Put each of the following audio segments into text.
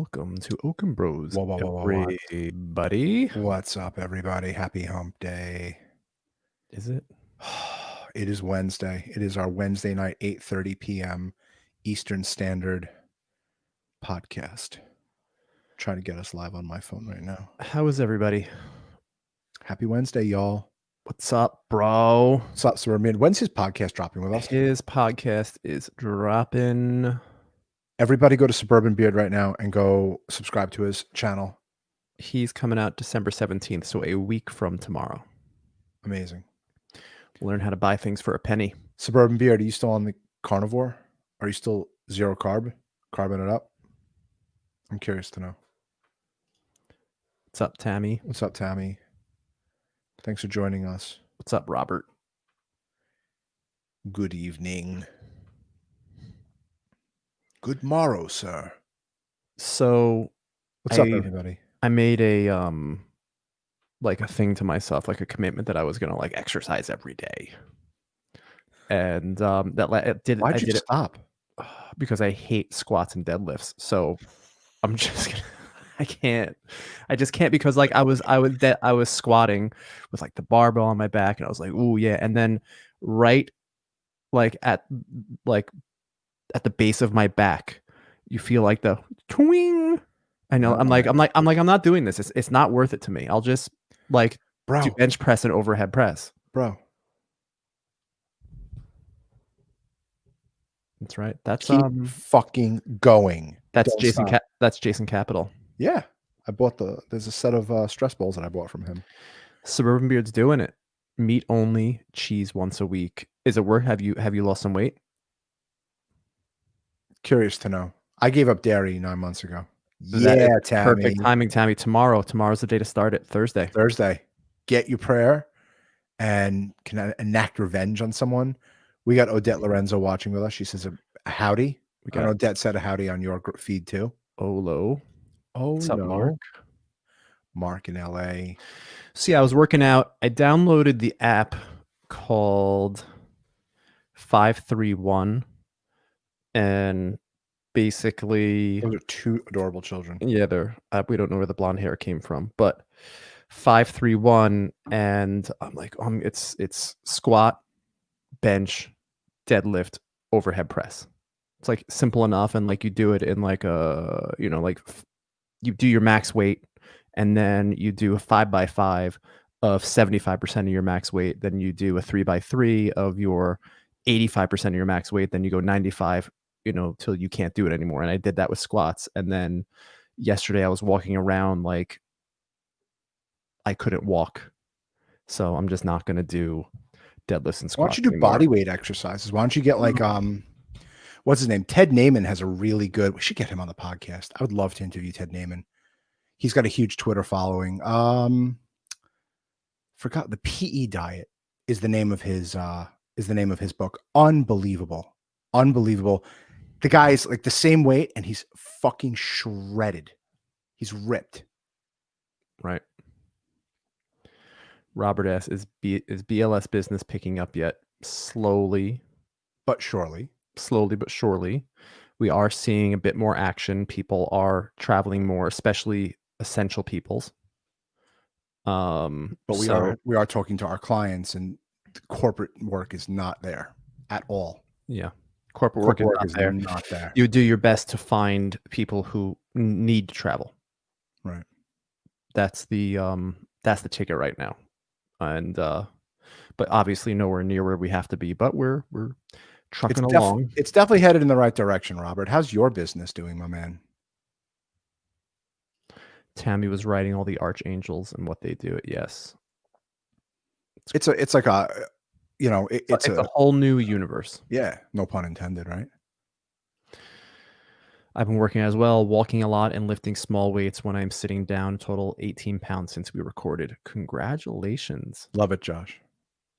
Welcome to Okon Bros, What? everybody. What's up, everybody? Happy hump day. Is it? It is Wednesday. It is our Wednesday night, 8:30 p.m. Eastern Standard podcast. Trying to get us live on my phone right now. How is everybody? Happy Wednesday, y'all. What's up, bro? What's up, Sir Mid? When's his podcast dropping with us? His podcast is dropping. Everybody go to Suburban Beard right now and go subscribe to his channel. He's coming out December 17th, so a week from tomorrow. Amazing. Learn how to buy things for a penny. Suburban Beard, are you still on the carnivore? Are you still zero carb? Carbon it up? I'm curious to know. What's up, Tammy? What's up, Tammy? Thanks for joining us. What's up, Robert? Good evening. Good morrow, sir. So, What's up, everybody? I made a like a thing to myself, like a commitment that I was gonna like exercise every day, and Why'd you stop? Because I hate squats and deadlifts. So I'm just gonna. I just can't because like I was squatting with like the barbell on my back and I was like, ooh yeah, and then right like at the base of my back, you feel like the twing. I know. I'm not doing this. It's not worth it to me. I'll just like do bench press and overhead press. Bro. That's right. That's Keep fucking going. That's Jason. That's Jason Capital. Yeah, I bought there's a set of stress balls that I bought from him. Suburban Beard's doing it. Meat only, cheese once a week. Is it work? Have you lost some weight? Curious to know. I gave up dairy 9 months ago. Yeah, Tammy. Perfect timing, Tammy. Tomorrow's the day to start it. Thursday. Get your prayer and can enact revenge on someone. We got Odette Lorenzo watching with us. She says a howdy. And Odette said a howdy on your feed too. Olo. Oh, what's up, no. Mark in LA. See, I was working out. I downloaded the app called 531, and basically, those are two adorable children. Yeah, they're. We don't know where the blonde hair came from, but 531, and I'm like, it's squat, bench, deadlift, overhead press. It's like simple enough, and like you do it in like a like. You do your max weight, and then you do a 5x5 of 75% of your max weight. Then you do a 3x3 of your 85% of your max weight. Then you go 95, till you can't do it anymore. And I did that with squats. And then yesterday I was walking around like I couldn't walk. So I'm just not going to do deadlifts and squats. Why don't you do body weight exercises? Why don't you get like, what's his name? Ted Naiman has a really good. We should get him on the podcast. I would love to interview Ted Naiman. He's got a huge Twitter following. Forgot the PE diet is the name of his book. Unbelievable. The guy's like the same weight and he's fucking shredded. He's ripped. Right. Robert S. Is BLS business picking up yet? Slowly but surely. We are seeing a bit more action. People are traveling more, especially essential peoples. But we are talking to our clients, and corporate work is not there at all. Yeah, corporate work is not there. You do your best to find people who need to travel. Right. That's the ticket right now, and but obviously nowhere near where we have to be. But we're trucking along. It's definitely headed in the right direction, Robert. How's your business doing, my man? Tammy was writing all the archangels and what they do. Yes. It's like a whole new universe. Yeah. No pun intended, right? I've been working as well, walking a lot and lifting small weights when I'm sitting down, total 18 pounds since we recorded. Congratulations. Love it, Josh.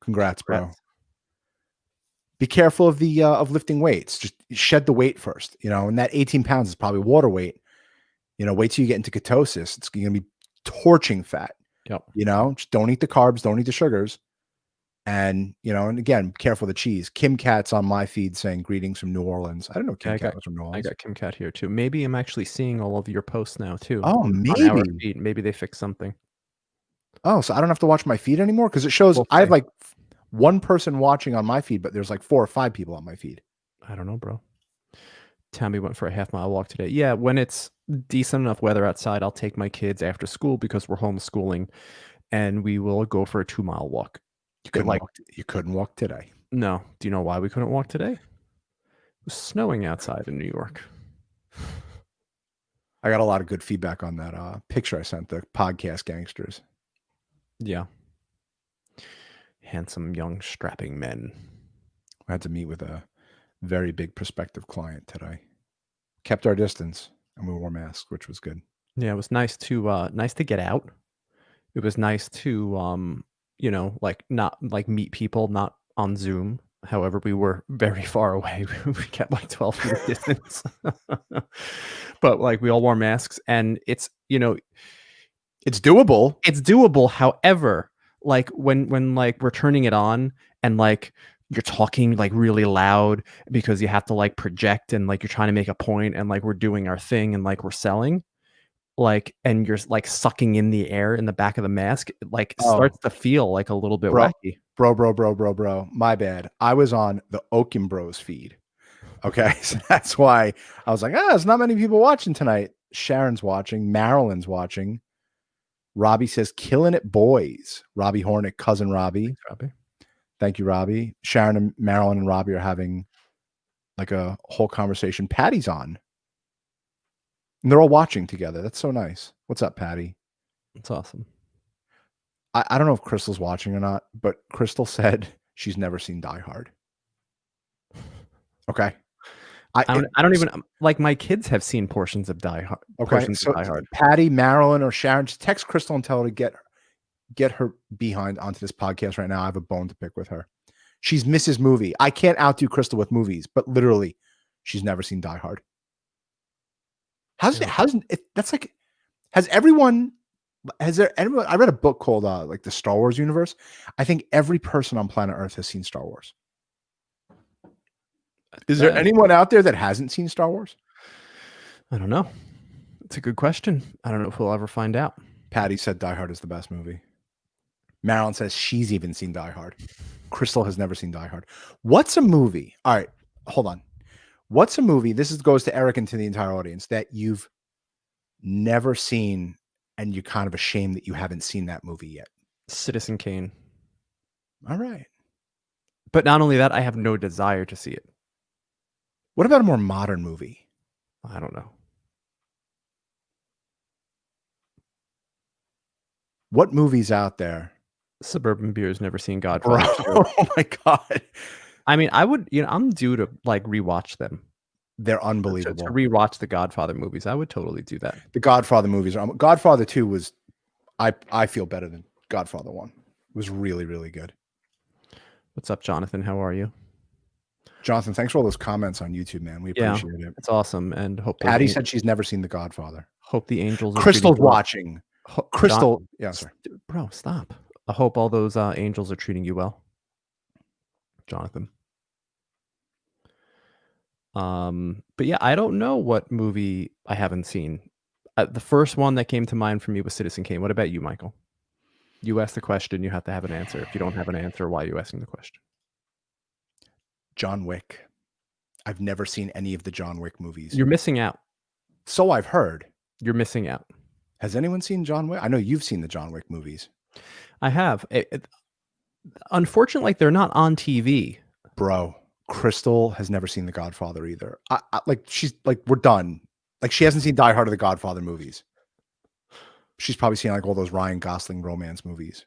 Congrats, bro. Be careful of the lifting weights. Just shed the weight first, and that 18 pounds is probably water weight. Wait till you get into ketosis. It's going to be torching fat. Yep. Just don't eat the carbs, don't eat the sugars. And, and again, careful of the cheese. Kim Cat's on my feed saying greetings from New Orleans. I don't know Kim Cat was from New I Orleans. got Kim Cat here too. Maybe I'm actually seeing all of your posts now too. Oh, on our maybe. feed. Maybe they fixed something. Oh, so I don't have to watch my feed anymore? Because it shows We'll I have see. like one person watching on my feed, but there's like 4 or 5 people on my feed. I don't know, bro. Tammy went for a half-mile walk today. Yeah, when it's decent enough weather outside, I'll take my kids after school because we're homeschooling, and we will go for a 2-mile walk. You couldn't walk today. No. Do you know why we couldn't walk today? It was snowing outside in New York. I got a lot of good feedback on that picture I sent, the podcast gangsters. Yeah. Handsome, young, strapping men. I had to meet with a very big prospective client today. Kept our distance, and we wore masks, which was good. Yeah, it was nice to get out. It was nice to not meet people, not on Zoom. However, we were very far away. We kept like 12 feet of distance. But like we all wore masks, and it's It's doable. It's doable. However, like when like we're turning it on and like you're talking like really loud because you have to like project and like you're trying to make a point and like we're doing our thing and like we're selling, like, and you're like sucking in the air in the back of the mask, it like starts to feel like a little bit wacky. Bro. My bad. I was on the Okon Bros feed. Okay. So that's why I was like, there's not many people watching tonight. Sharon's watching. Marilyn's watching. Robbie says, killing it, boys. Robbie Hornick, cousin Robbie. Thanks, Robbie. Thank you, Robbie. Sharon and Marilyn and Robbie are having like a whole conversation. Patty's on. And they're all watching together. That's so nice. What's up, Patty? That's awesome. I don't know if Crystal's watching or not, but Crystal said she's never seen Die Hard. Okay. I don't even like my kids have seen portions of Die Hard. Okay. So Patty, Marilyn, or Sharon, just text Crystal and tell her to get her behind onto this podcast right now. I have a bone to pick with her. She's Mrs. Movie. I can't outdo Crystal with movies, but literally, she's never seen Die Hard. Has anyone? I read a book called like the Star Wars universe. I think every person on planet Earth has seen Star Wars. Is there anyone out there that hasn't seen Star Wars? I don't know. It's a good question. I don't know if we'll ever find out. Patty said Die Hard is the best movie. Marilyn says she's even seen Die Hard. Crystal has never seen Die Hard. What's a movie? All right, hold on. What's a movie? Goes to Eric and to the entire audience that you've never seen and you're kind of ashamed that you haven't seen that movie yet. Citizen Kane. All right. But not only that, I have no desire to see it. What about a more modern movie? I don't know. What movies out there? Suburban Beer's never seen Godfather. Oh my God. I mean, I would, I'm due to like rewatch them. They're unbelievable. To rewatch the Godfather movies. I would totally do that. The Godfather movies are Godfather 2 was I feel better than Godfather 1. It was really, really good. What's up, Jonathan? How are you? Jonathan, thanks for all those comments on YouTube, man. We appreciate it. It's awesome. And hope Patty said she's never seen The Godfather. Hope the angels. Crystal's watching. Crystal, yeah, sorry, bro, stop. I hope all those angels are treating you well, Jonathan. But yeah, I don't know what movie I haven't seen. The first one that came to mind for me was Citizen Kane. What about you, Michael? You asked the question, you have to have an answer. If you don't have an answer, why are you asking the question? John Wick. I've never seen any of the John Wick movies. You're missing out. So I've heard. You're missing out. Has anyone seen John Wick? I know you've seen the John Wick movies. I have. Unfortunately, they're not on TV. Bro, Crystal has never seen The Godfather either. She's like, we're done. Like, she hasn't seen Die Hard or The Godfather movies. She's probably seen like all those Ryan Gosling romance movies.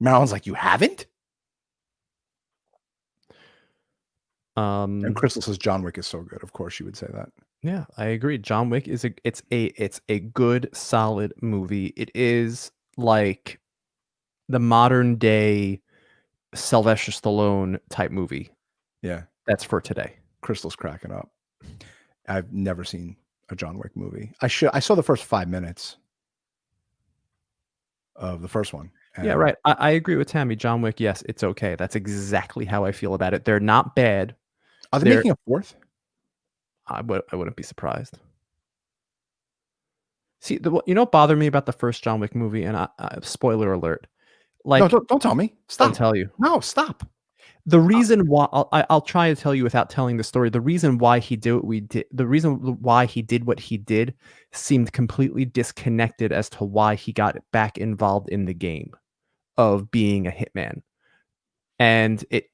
Marilyn's like, you haven't? And Crystal says John Wick is so good. Of course, she would say that. Yeah, I agree. John Wick is a good, solid movie. It is like the modern day Sylvester Stallone type movie. Yeah, that's for today. Crystal's cracking up. I've never seen a John Wick movie. I saw the first 5 minutes of the first one. Yeah, And right. I agree with Tammy. John Wick, yes, it's okay. That's exactly how I feel about it. They're not bad. are they They're making a fourth? I wouldn't be surprised. See, you know what bothered me about the first John Wick movie, and spoiler alert, No, like, don't tell me. don't Stop. tell you. No, stop. The reason why I'll try to tell you without telling the story. The reason why he did what he did seemed completely disconnected as to why he got back involved in the game of being a hitman. And it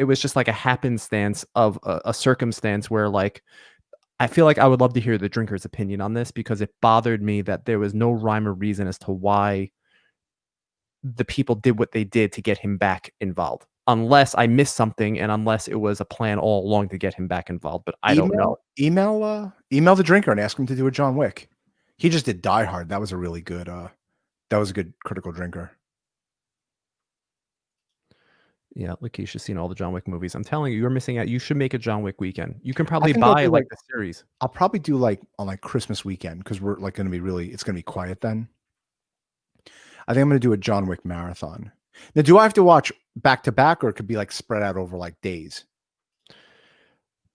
was just like a happenstance of a circumstance where, like, I feel like I would love to hear the drinker's opinion on this, because it bothered me that there was no rhyme or reason as to why the people did what they did to get him back involved. Unless I missed something, and unless it was a plan all along to get him back involved, but I don't know. Email the drinker and ask him to do a John Wick. He just did Die Hard. That was a really good. That was a good critical drinker. Yeah, Lakeisha's seen all the John Wick movies. I'm telling you, you're missing out. You should make a John Wick weekend. You can probably think I'll buy do, like like- the series. I'll probably do like on like Christmas weekend because we're like going to be it's going to be quiet then. I think I'm going to do a John Wick marathon. Now, do I have to watch back to back, or it could be like spread out over like days?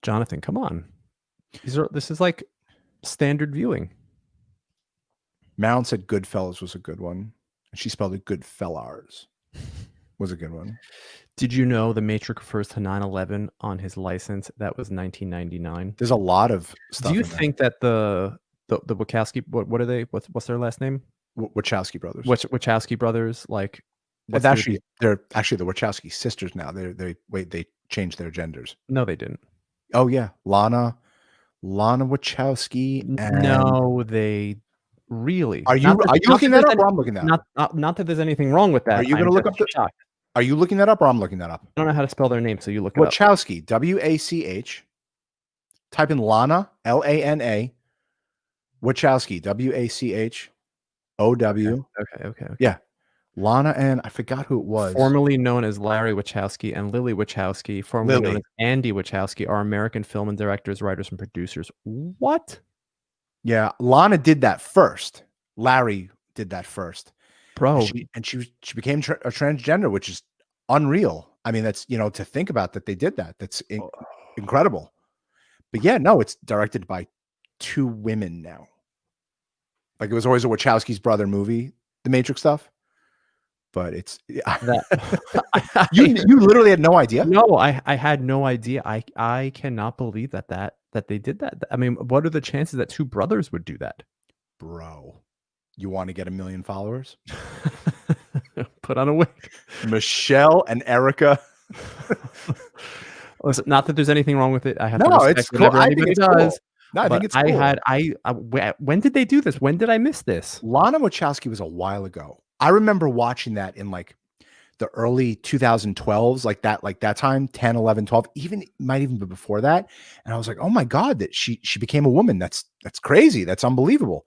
Jonathan, come on. This is like standard viewing. Marilyn said Goodfellas was a good one. She spelled it Goodfellas. Was a good one. Did you know the Matrix refers to 9/11 on his license? That was 1999. There's a lot of stuff. Do you think that the Wachowski, what are they? What's their last name? Wachowski brothers. Wachowski brothers, like, they're actually the Wachowski sisters now. They changed their genders. No, they didn't. Oh yeah, Lana Wachowski. And No, they really. Are you looking that up, or I'm looking that up? Not that there's anything wrong with that. Are you going to look up shocked. Are you looking that up, or I'm looking that up? I don't know how to spell their name, so you look it up. Wachowski, W-A-C-H. Type in Lana, L-A-N-A. Wachowski, W-A-C-H-O-W. Okay. Yeah. Lana, and I forgot who it was. Formerly known as Larry Wachowski and Lily Wachowski, formerly known as Andy Wachowski, are American film and directors, writers, and producers. What? Yeah, Lana did that first. Larry did that first. Bro. And she became a transgender, which is unreal. I mean, that's, to think about that they did that. That's incredible. But yeah, no, it's directed by two women now. Like, it was always a Wachowski's brother movie, the Matrix stuff. But it's that, you literally had no idea. No, I had no idea. I cannot believe that they did that. I mean, what are the chances that two brothers would do that? Bro, you want to get 1 million followers? Put on a wig. Michelle and Erica. Listen, not that there's anything wrong with it. I have to respect it's whatever cool. anybody does. Cool. No, I think it's cool. When did they do this? When did I miss this? Lana Wachowski was a while ago. I remember watching that in like the early 2012s, like that time, 10, 11, 12, might even be before that. And I was like, oh my God, that she became a woman. That's crazy. That's unbelievable.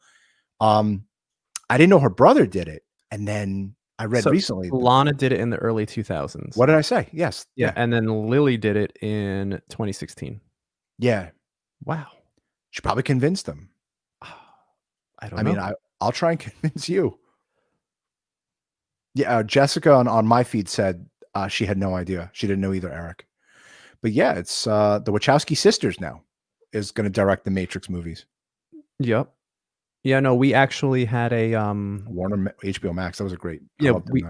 I didn't know her brother did it. And then I read recently. Lana did it in the early 2000s. What did I say? Yes. Yeah. And then Lily did it in 2016. Yeah. Wow. She probably convinced him. I don't know. I mean, I'll try and convince you. Yeah, Jessica on my feed said she had no idea. She didn't know either, Eric. But yeah, it's the Wachowski sisters now is going to direct the Matrix movies. Yep. Yeah, no, we actually had a Warner HBO Max. That was a great. Yeah, we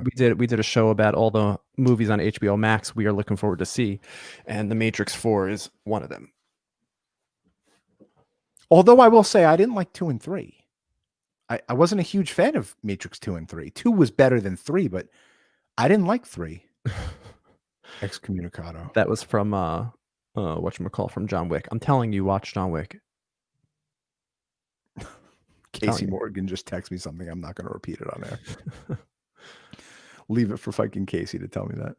did a show about all the movies on HBO Max we are looking forward to see, and The Matrix 4 is one of them. Although I will say I didn't like 2 and 3. I wasn't a huge fan of Matrix 2 and 3. 2 was better than 3, but I didn't like 3. Excommunicado. That was from whatchamacall, from John Wick. I'm telling you, watch John Wick. Casey Morgan just texted me something. I'm not going to repeat it on there. Leave it for fucking Casey to tell me that.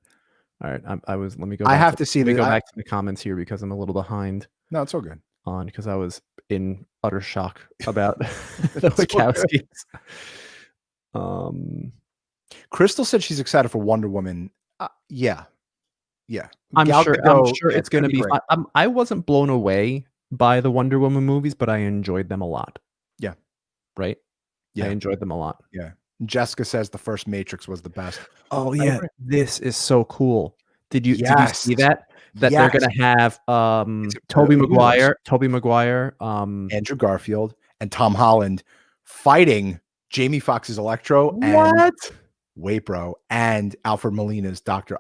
All right, let me go. I have to see. Let me go back to the comments here because I'm a little behind. No, it's all good. Because I was in utter shock about the Wachowskis. Crystal said she's excited for Wonder Woman. Yeah. I'm sure it's going to be fun. I wasn't blown away by the Wonder Woman movies, but I enjoyed them a lot. Yeah. Right? Yeah. I enjoyed them a lot. Yeah. Jessica says the first Matrix was the best. Oh I yeah, agree. this is so cool. Did you Yes. see that they're Yes. gonna have It's Toby a universe. Maguire, Andrew Garfield and Tom Holland fighting Jamie Foxx's Electro and what? wait, bro, and Alfred Molina's Dr.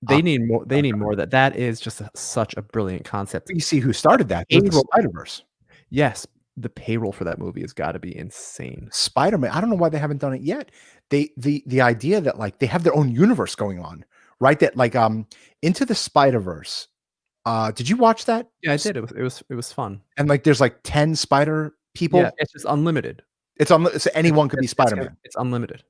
They need more. They need more of that. That is just such a brilliant concept. You see who started that? It was the Payroll, Spider-Verse. yes, the payroll for that movie has got to be insane. Spider-Man. I don't know why they haven't done it yet. The idea that like they have their own universe going on, right? That like Into the Spider-Verse. Did you watch that? Yeah, I did. It was fun. And like there's like 10 spider people. Yeah, it's just unlimited. It's on so anyone could be It's Spider-Man. it's unlimited.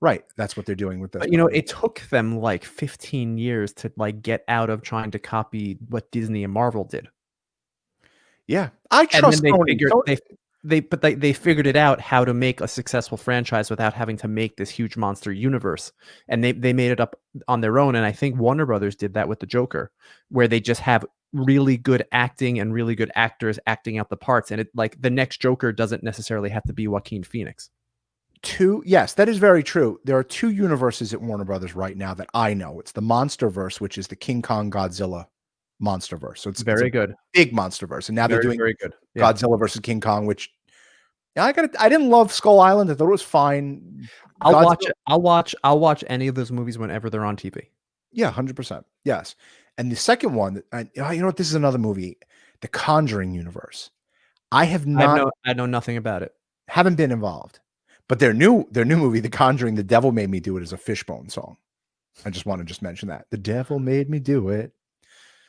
Right. That's what they're doing with this. But, you know, it took them like 15 years to like get out of trying to copy what Disney and Marvel did. Yeah. I And then trust they Sony. figured they figured it out how to make a successful franchise without having to make this huge monster universe. And they made it up on their own. And I think Warner Brothers did that with the Joker, where they just have really good acting and really good actors acting out the parts. And it like the next Joker doesn't necessarily have to be Joaquin Phoenix. Yes, that is very true. There are two universes at Warner Brothers right now that I know. It's the Monsterverse, which is the King Kong Godzilla Monsterverse. So it's Very a good. big Monsterverse. And now they're doing very good. Yeah. Godzilla versus King Kong, which I didn't love Skull Island. I thought it was fine. I'll watch it. I'll watch any of those movies whenever they're on TV. Yeah, 100%. Yes. And the second one, you know what? This is another movie, the Conjuring universe. I know nothing about it. Haven't been involved. But their new movie, The Conjuring, The Devil Made Me Do It, is a Fishbone song. I just want to mention that. The Devil Made Me Do It.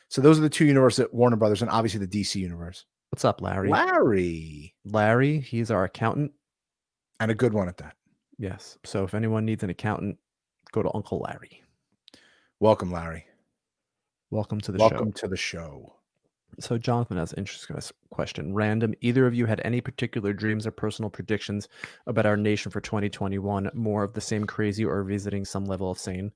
So those are the two universes at Warner Brothers, and obviously the DC universe. What's up, Larry? Larry, he's our accountant. And a good one at that. Yes. So if anyone needs an accountant, go to Uncle Larry. Welcome, Larry. Welcome to the show. Welcome to the show. So Jonathan has an interesting question. Random. Either of you had any particular dreams or personal predictions about our nation for 2021? More of the same crazy or visiting some level of sane?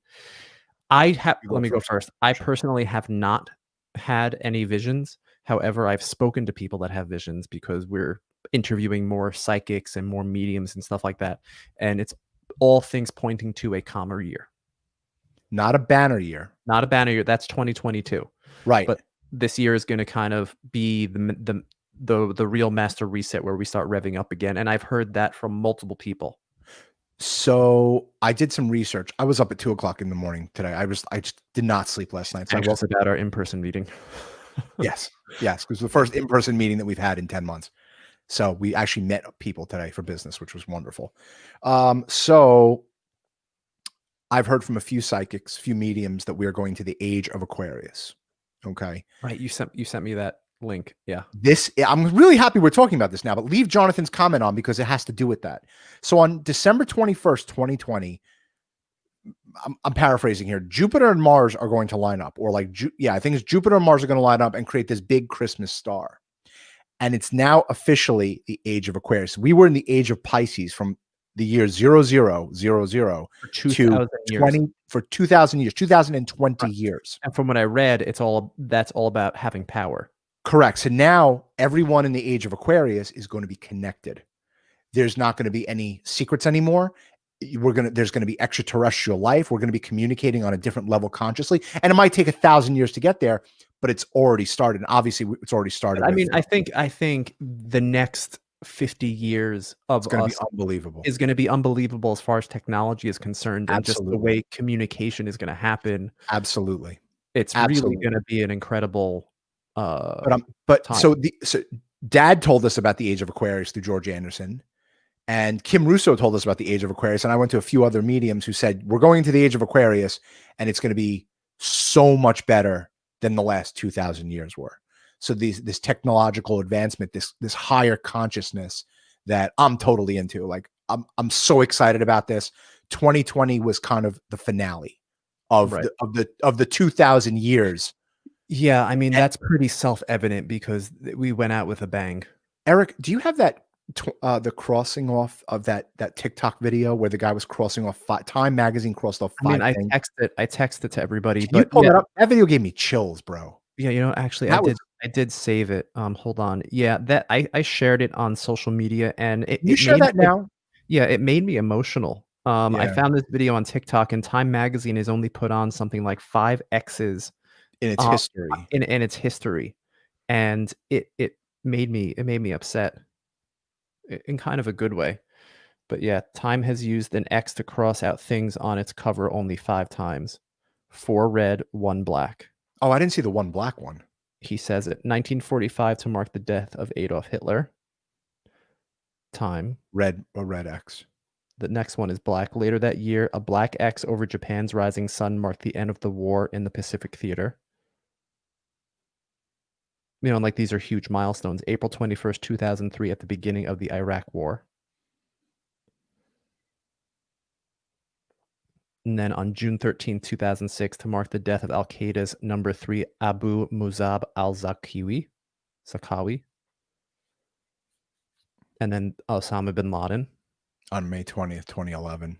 Let me go first. I personally have not had any visions. However, I've spoken to people that have visions because we're interviewing more psychics and more mediums and stuff like that. And it's all things pointing to a calmer year. Not a banner year. Not a banner year. That's 2022. Right. But this year is going to kind of be the real master reset where we start revving up again. And I've heard that from multiple people. So I did some research. I was up at 2:00 in the morning today. I just did not sleep last night. So I woke about our in-person meeting. Yes. Because the first in-person meeting that we've had in 10 months. So we actually met people today for business, which was wonderful. So I've heard from a few psychics, few mediums that we are going to the age of Aquarius. Okay. Right. You sent me that link. Yeah. I'm really happy we're talking about this now, but leave Jonathan's comment on because it has to do with that. So on December 21st, 2020, I'm paraphrasing here. Jupiter and Mars are going to line up, or like, I think it's Jupiter and Mars are going to line up and create this big Christmas star. And it's now officially the age of Aquarius. We were in the age of Pisces from the year 0000 to 2000 years, 2020 years. And from what I read, that's all about having power. Correct. So now everyone in the age of Aquarius is going to be connected. There's not going to be any secrets anymore. There's going to be extraterrestrial life. We're going to be communicating on a different level consciously. And it might take 1,000 years to get there, but it's already started. And obviously it's already started. I mean, I think the next 50 years of us be unbelievable. Is going to be unbelievable as far as technology is concerned. And just the way communication is going to happen. Absolutely. It's really going to be an incredible time. So Dad told us about the age of Aquarius through George Anderson, and Kim Russo told us about the age of Aquarius. And I went to a few other mediums who said, we're going to the age of Aquarius and it's going to be so much better than the last 2,000 years were. So this technological advancement, this higher consciousness that I'm totally into. Like I'm so excited about this. 2020 was kind of the finale of the 2,000 years. Yeah, I mean, that's pretty self-evident because we went out with a bang. Eric, do you have that the crossing off of that TikTok video where the guy was crossing off Time Magazine crossed off 5 I things? I texted to everybody. Can you pull that up? That video gave me chills, bro. Yeah, actually, I did save it. Hold on. Yeah, that I shared it on social media, and you share that now? Yeah, it made me emotional. I Yeah, found this video on TikTok, and Time Magazine has only put on something like 5 X's, in its uh, history. in its history, and it made me upset in kind of a good way. But yeah, Time has used an X to cross out things on its cover only 5 times. 4 red, 1 black. Oh, I didn't see the one black one. He says it. 1945 to mark the death of Adolf Hitler. Time. A red X. The next one is black. Later that year, a black X over Japan's rising sun marked the end of the war in the Pacific Theater. You know, and like these are huge milestones. April 21st, 2003, at the beginning of the Iraq War. And then on June 13th, 2006, to mark the death of Al Qaeda's number 3 Abu Musab al-Zakawi. And then Osama bin Laden. On May 20th, 2011.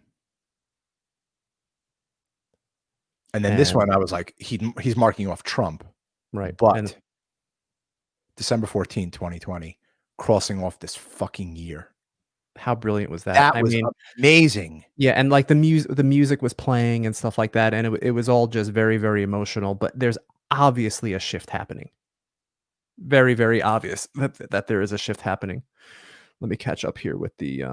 And then this one, I was like, he's marking off Trump. Right. But And December 14th, 2020, crossing off this fucking year. how brilliant was that? That I was mean, amazing. yeah, and like the music was playing and stuff like that, and it was all just very, very emotional. But there's obviously a shift happening. Very, very obvious that there is a shift happening. Let me catch up here with the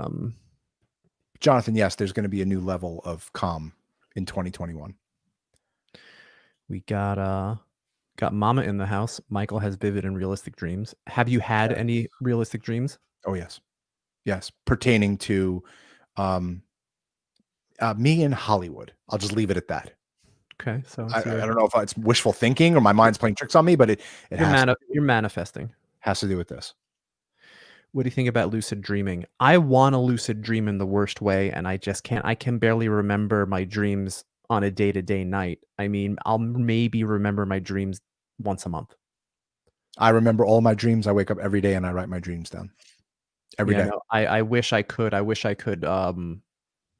Jonathan, yes, there's going to be a new level of calm in 2021. We got Mama in the house. Michael has vivid and realistic dreams. Have you had any realistic dreams? Oh, yes. Yes. Pertaining to me in Hollywood. I'll just leave it at that. Okay, so I don't know if it's wishful thinking or my mind's playing tricks on me, but you're manifesting. Has to do with this. What do you think about lucid dreaming? I want to lucid dream in the worst way, and I just can't. I can barely remember my dreams on a day-to-day night. I mean, I'll maybe remember my dreams once a month. I remember all my dreams. I wake up every day and I write my dreams down every day. No, I wish I could. I wish I could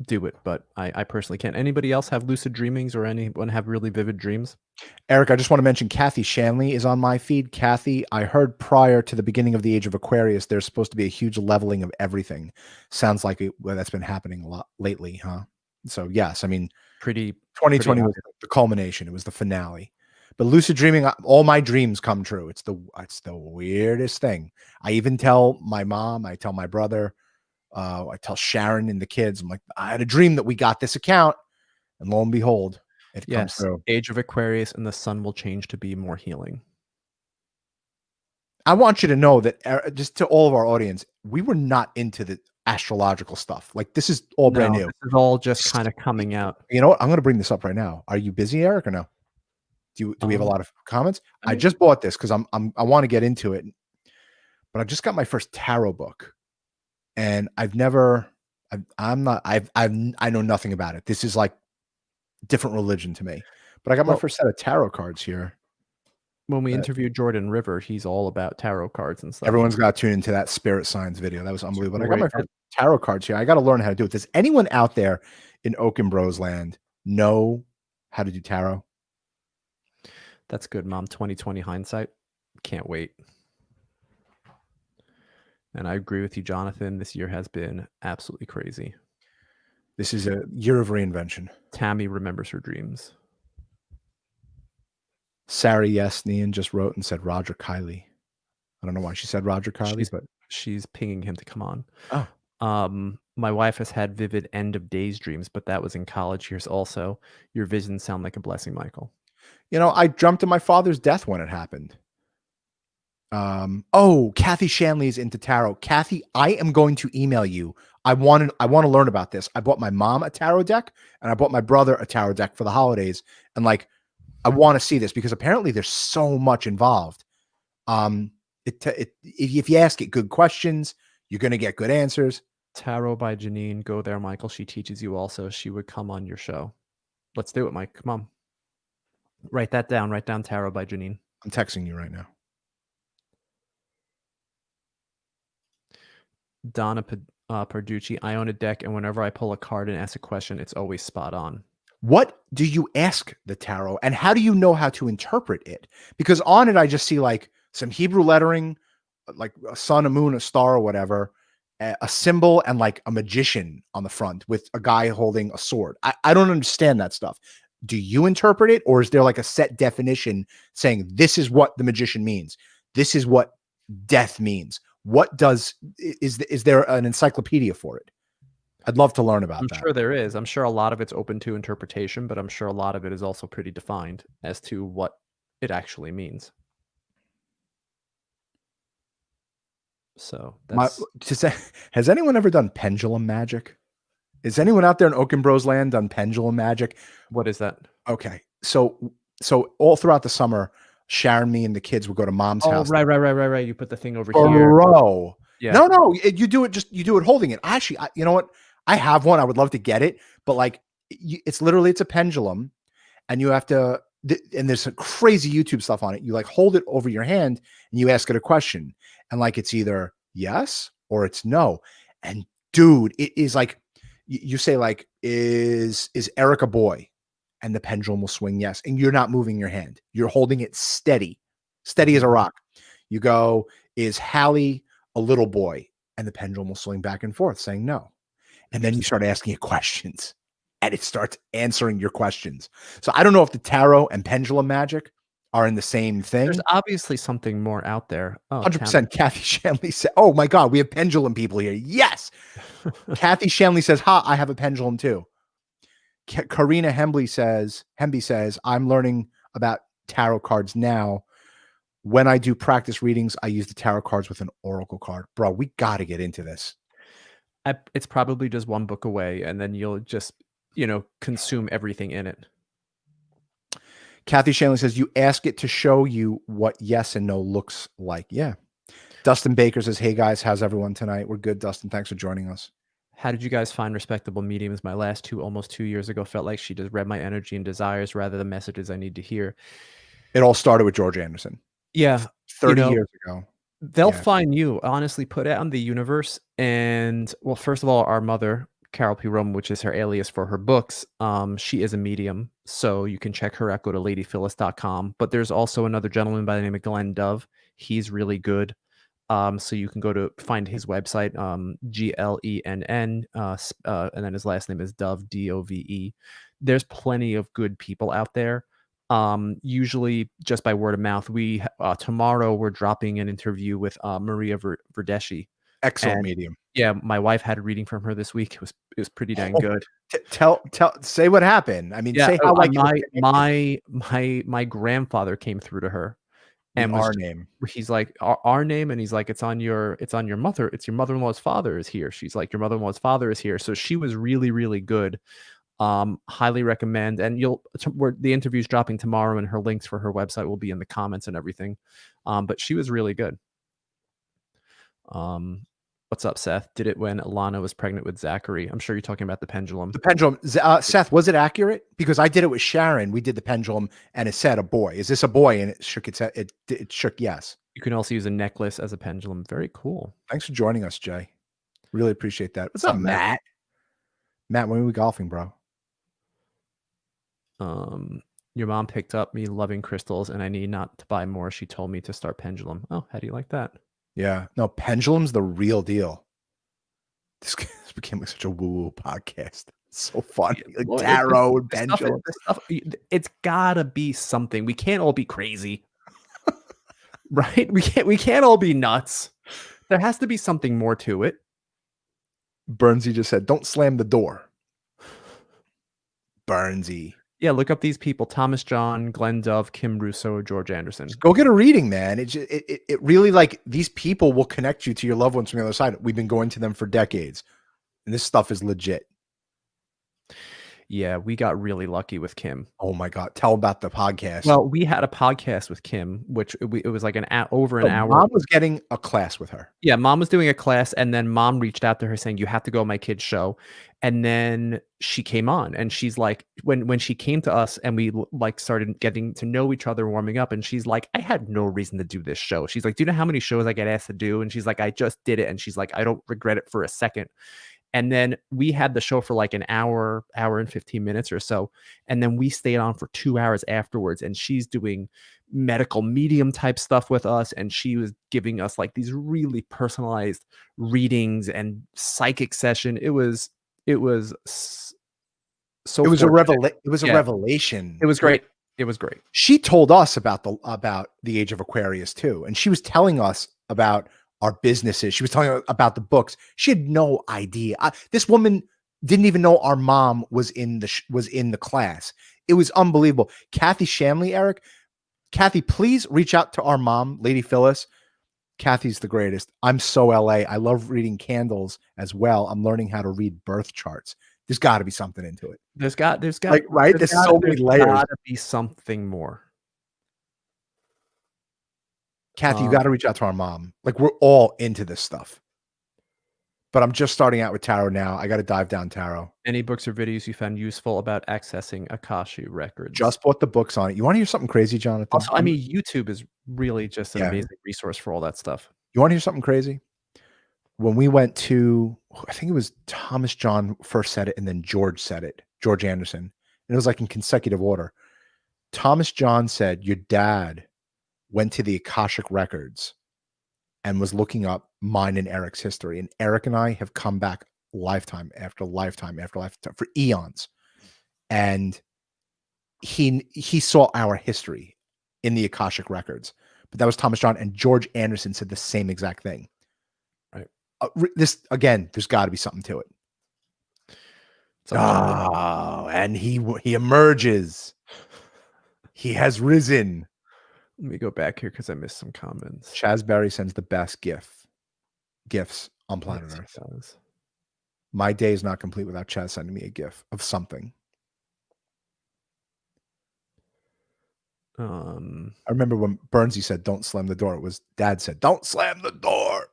do it, but I personally can't. Anybody else have lucid dreamings, or anyone have really vivid dreams? Eric, I just want to mention Kathy Shanley is on my feed. Kathy, I heard prior to the beginning of the age of Aquarius, there's supposed to be a huge leveling of everything. Sounds like that's been happening a lot lately, huh? So yes, I mean, 2020 was the culmination. It was the finale. But lucid dreaming, all my dreams come true. It's the weirdest thing. I even tell my mom, I tell my brother, I tell Sharon and the kids, I'm like, I had a dream that we got this account, and lo and behold, it comes through. Age of Aquarius, and the sun will change to be more healing. I want you to know that, just to all of our audience, we were not into the astrological stuff. Like, this is all brand new. This is all just kind of coming out. You know what? I'm going to bring this up right now. Are you busy, Eric, or no? Do we have a lot of comments? I just bought this because I want to get into it, but I just got my first tarot book, and I know nothing about it. This is like different religion to me, but I got my first set of tarot cards here. When we interviewed Jordan River, he's all about tarot cards and stuff. Everyone's got to tune into that spirit signs video. That was unbelievable. I got my first tarot cards here. I got to learn how to do it. Does anyone out there in Okon Bros land know how to do tarot? That's good, Mom. 2020 hindsight. Can't wait. And I agree with you, Jonathan. This year has been absolutely crazy. This is a year of reinvention. Tammy remembers her dreams. Sarah Yesnian just wrote and said Roger Kiley. I don't know why she said Roger Kiley, but she's pinging him to come on. Oh. My wife has had vivid end of days dreams, but that was in college years also. Your visions sound like a blessing, Michael. You know, I dreamt of my father's death when it happened. Oh, Kathy Shanley is into tarot. Kathy, I am going to email you. I want to learn about this. I bought my mom a tarot deck, and I bought my brother a tarot deck for the holidays. And like, I want to see this because apparently there's so much involved. If you ask it good questions, you're going to get good answers. Tarot by Janine. Go there, Michael. She teaches you also. She would come on your show. Let's do it, Mike. Come on. Write that down. Write down Tarot by Janine. I'm texting you right now. Donna Perducci. I own a deck, and whenever I pull a card and ask a question, it's always spot on. What do you ask the tarot, and how do you know how to interpret it? Because on it, I just see like some Hebrew lettering, like a sun, a moon, a star, or whatever. a symbol and like a magician on the front with a guy holding a sword. I don't understand that stuff. Do you interpret it, or is there like a set definition saying this is what the magician means? This is what death means. What does is there an encyclopedia for it? I'd love to learn about I'm that. sure there is. I'm sure a lot of it's open to interpretation, but I'm sure a lot of it is also pretty defined as to what it actually means. So that's Has anyone ever done pendulum magic? Is anyone out there in Okon Bros land done pendulum magic? what is that? Okay. So all throughout the summer, Sharon, me, and the kids would go to mom's Oh, house. right. You put the thing over here. Bro. Yeah. No, you do it holding it. Actually, you know what? I have one. I would love to get it, but like it's a pendulum, and you have to, and there's some crazy YouTube stuff on it. You like hold it over your hand and you ask it a question, and like it's either yes or it's no. And dude, it is like you say like, is Eric a boy? And the pendulum will swing yes, and you're not moving your hand. You're holding it steady as a rock. You go, is Hallie a little boy? And the pendulum will swing back and forth saying no. And then you start asking it questions and it starts answering your questions. So I don't know if the tarot and pendulum magic are in the same thing. There's obviously something more out there. 100%. Kathy Shanley said, oh my God, we have pendulum people here. Yes. Kathy Shanley says, ha, I have a pendulum too. Karina Hemby says, I'm learning about tarot cards now. When I do practice readings, I use the tarot cards with an oracle card. Bro, we got to get into this. It's probably just one book away, and then you'll just, consume everything in it. Kathy Shanley says, you ask it to show you what yes and no looks like. Yeah. Dustin Baker says, hey guys, how's everyone tonight? We're good, Dustin. Thanks for joining us. How did you guys find Respectable Mediums? My last two almost 2 years ago felt like she just read my energy and desires rather than messages I need to hear. It all started with George Anderson. Yeah. 30 years ago. They'll find you. Honestly, put it on the universe. And well, first of all, our mother, Carol P. Roman, which is her alias for her books, she is a medium. So you can check her out. Go to ladyphyllis.com. But there's also another gentleman by the name of Glenn Dove. He's really good. So you can go to find his website, GLENN, and then his last name is Dove, DOVE. There's plenty of good people out there. Usually just by word of mouth. We tomorrow we're dropping an interview with Maria Verdeschi. Excellent medium. Yeah, my wife had a reading from her this week. It was pretty dang good. Say what happened. I mean, say how like my grandfather came through to her. And our name. He's like, our name, and he's like, it's on your mother. It's your mother-in-law's father is here. She's like, your mother-in-law's father is here. So she was really, really good. Highly recommend. And the interview's dropping tomorrow, and her links for her website will be in the comments and everything. But she was really good. What's up, Seth? Did it when Lana was pregnant with Zachary? I'm sure you're talking about the pendulum. The pendulum. Seth, was it accurate? Because I did it with Sharon. We did the pendulum, and it said a boy. Is this a boy? And it shook its head. It shook yes. You can also use a necklace as a pendulum. Very cool. Thanks for joining us, Jay. Really appreciate that. What's up, Matt? Matt, when are we golfing, bro? Your mom picked up me loving crystals, and I need not to buy more. She told me to start pendulum. Oh, how do you like that? Yeah, no, pendulum's the real deal. This became like such a woo-woo podcast. It's so funny. Like tarot and pendulum. It's gotta be something. We can't all be crazy. Right? We can't all be nuts. There has to be something more to it. Burnsy just said, don't slam the door. Burnsy. Yeah, look up these people: Thomas John, Glenn Dove, Kim Russo, George Anderson. Just go get a reading, man. It really, like, these people will connect you to your loved ones from the other side. We've been going to them for decades, and this stuff is legit. Yeah, we got really lucky with Kim. Oh my God. Tell about the podcast. Well, we had a podcast with Kim, which it was like over an hour. Mom was getting a class with her. Yeah, mom was doing a class, and then mom reached out to her saying, you have to go on my kid's show. And then she came on, and she's like, when she came to us and we like started getting to know each other, warming up, and she's like, I had no reason to do this show. She's like, do you know how many shows I get asked to do? And she's like, I just did it. And she's like, I don't regret it for a second. And then we had the show for like an hour and 15 minutes or so. And then we stayed on for 2 hours afterwards. And she's doing medical medium type stuff with us. And she was giving us like these really personalized readings and psychic session. It was so It was fortunate. it was a Yeah, revelation. it was great. It was great. She told us about the age of Aquarius too, and she was telling us about our businesses. She was telling us about the books. She had no idea. This woman didn't even know our mom was in the class. It was unbelievable. Kathy Shanley, Eric. Kathy, please reach out to our mom, Lady Phyllis. Kathy's the greatest. I'm so LA. I love reading candles as well. I'm learning how to read birth charts. There's got to be something into it. There's got Like, right? There's so many layers. There's gotta be something more. Kathy, you got to reach out to our mom. Like, we're all into this stuff. But I'm just starting out with tarot now. I got to dive down tarot. Any books or videos you found useful about accessing Akashic records? Just bought the books on it. You want to hear something crazy, Jonathan? Also, I mean, YouTube is really just an amazing resource for all that stuff. You want to hear something crazy? When we went to, I think it was Thomas John first said it, and then George said it, George Anderson. And it was like in consecutive order. Thomas John said, your dad went to the Akashic records and was looking up mine and Eric's history. And Eric and I have come back lifetime after lifetime after lifetime for eons. And he saw our history in the Akashic records. But that was Thomas John, and George Anderson said the same exact thing. Right. This again, there's got to be something to it. And he emerges. He has risen. Let me go back here because I missed some comments. Chaz Berry sends the best gifts on planet Earth. My day is not complete without Chaz sending me a gif of something. I remember when Burnsy said, "Don't slam the door." It was Dad said, "Don't slam the door."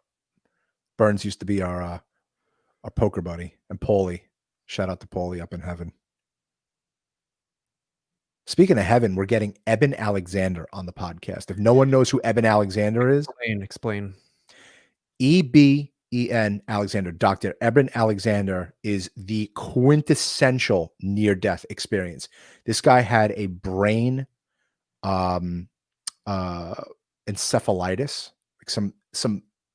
Burns used to be our poker buddy, and Paulie. Shout out to Paulie up in heaven. Speaking of heaven, we're getting Eben Alexander on the podcast. If no one knows who Eben Alexander is, explain. EBEN Alexander, Dr. Eben Alexander is the quintessential near-death experience. This guy had a brain encephalitis, like some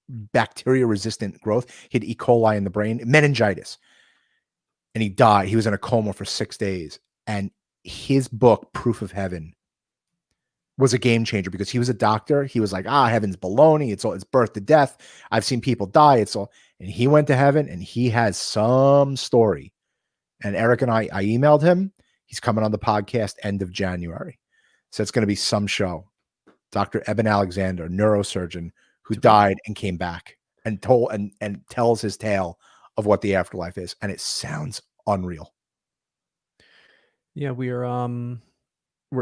bacteria-resistant growth. He had E. coli in the brain, meningitis, and he died. He was in a coma for 6 days, and his book, Proof of Heaven, was a game changer because he was a doctor. He was like, heaven's baloney. It's birth to death. I've seen people die. And he went to heaven, and he has some story. And Eric and I emailed him. He's coming on the podcast end of January. So it's going to be some show. Dr. Eben Alexander, neurosurgeon who died and came back and tells his tale of what the afterlife is. And it sounds unreal. Yeah, we're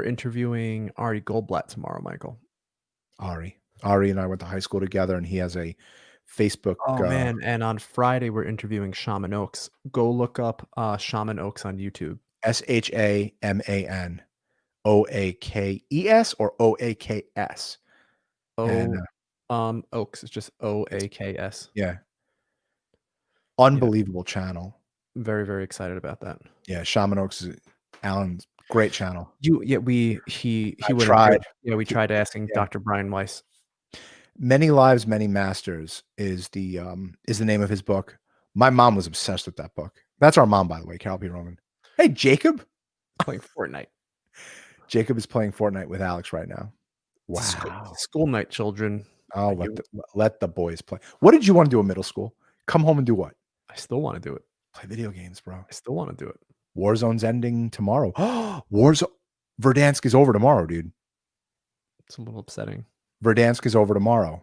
interviewing Ari Goldblatt tomorrow, Michael. Ari and I went to high school together, and he has a Facebook. Oh man! And on Friday we're interviewing Shaman Oaks. Go look up Shaman Oaks on YouTube. SHAMAN OAKES or OAKS. Oaks. It's just OAKS. Yeah. Unbelievable channel. Very, very excited about that. Yeah, Shaman Oaks is Alan's great channel. He would tried. We tried asking Dr. Brian Weiss. Many Lives, Many Masters is the name of his book. My mom was obsessed with that book. That's our mom, by the way, Carol P. Roman. Hey, Jacob. Playing Fortnite. Jacob is playing Fortnite with Alex right now. Wow. School night, children. Oh, let the boys play. What did you want to do in middle school? Come home and do what? I still want to do it. Play video games, bro. I still want to do it. Warzone's ending tomorrow. Warzone. Verdansk is over tomorrow, dude. It's a little upsetting. Verdansk is over tomorrow.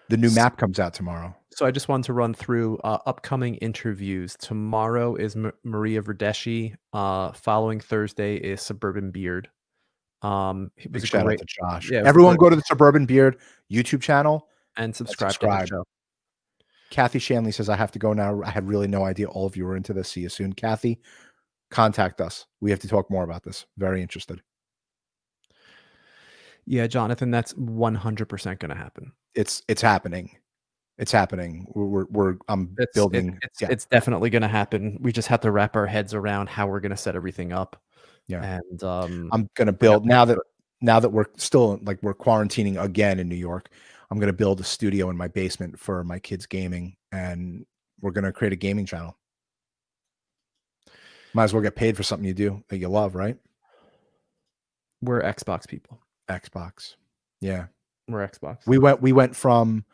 The new map comes out tomorrow. So I just wanted to run through upcoming interviews. Tomorrow is Maria Verdeschi. Following Thursday is Suburban Beard. Big shout out to Josh. Yeah, everyone go to the Suburban Beard YouTube channel and subscribe to the show. Kathy Shanley says, I have to go now. I had really no idea all of you were into this. See you soon. Kathy, contact us. We have to talk more about this. Very interested. Yeah, Jonathan, that's 100% going to happen. It's happening. It's happening. I'm building. It's definitely going to happen. We just have to wrap our heads around how we're going to set everything up. Yeah. And I'm going to build now that we're still like we're quarantining again in New York. I'm going to build a studio in my basement for my kids gaming, and we're going to create a gaming channel. Might as well get paid for something you do that you love, right? We're Xbox people. Xbox. Yeah. We're Xbox. We went from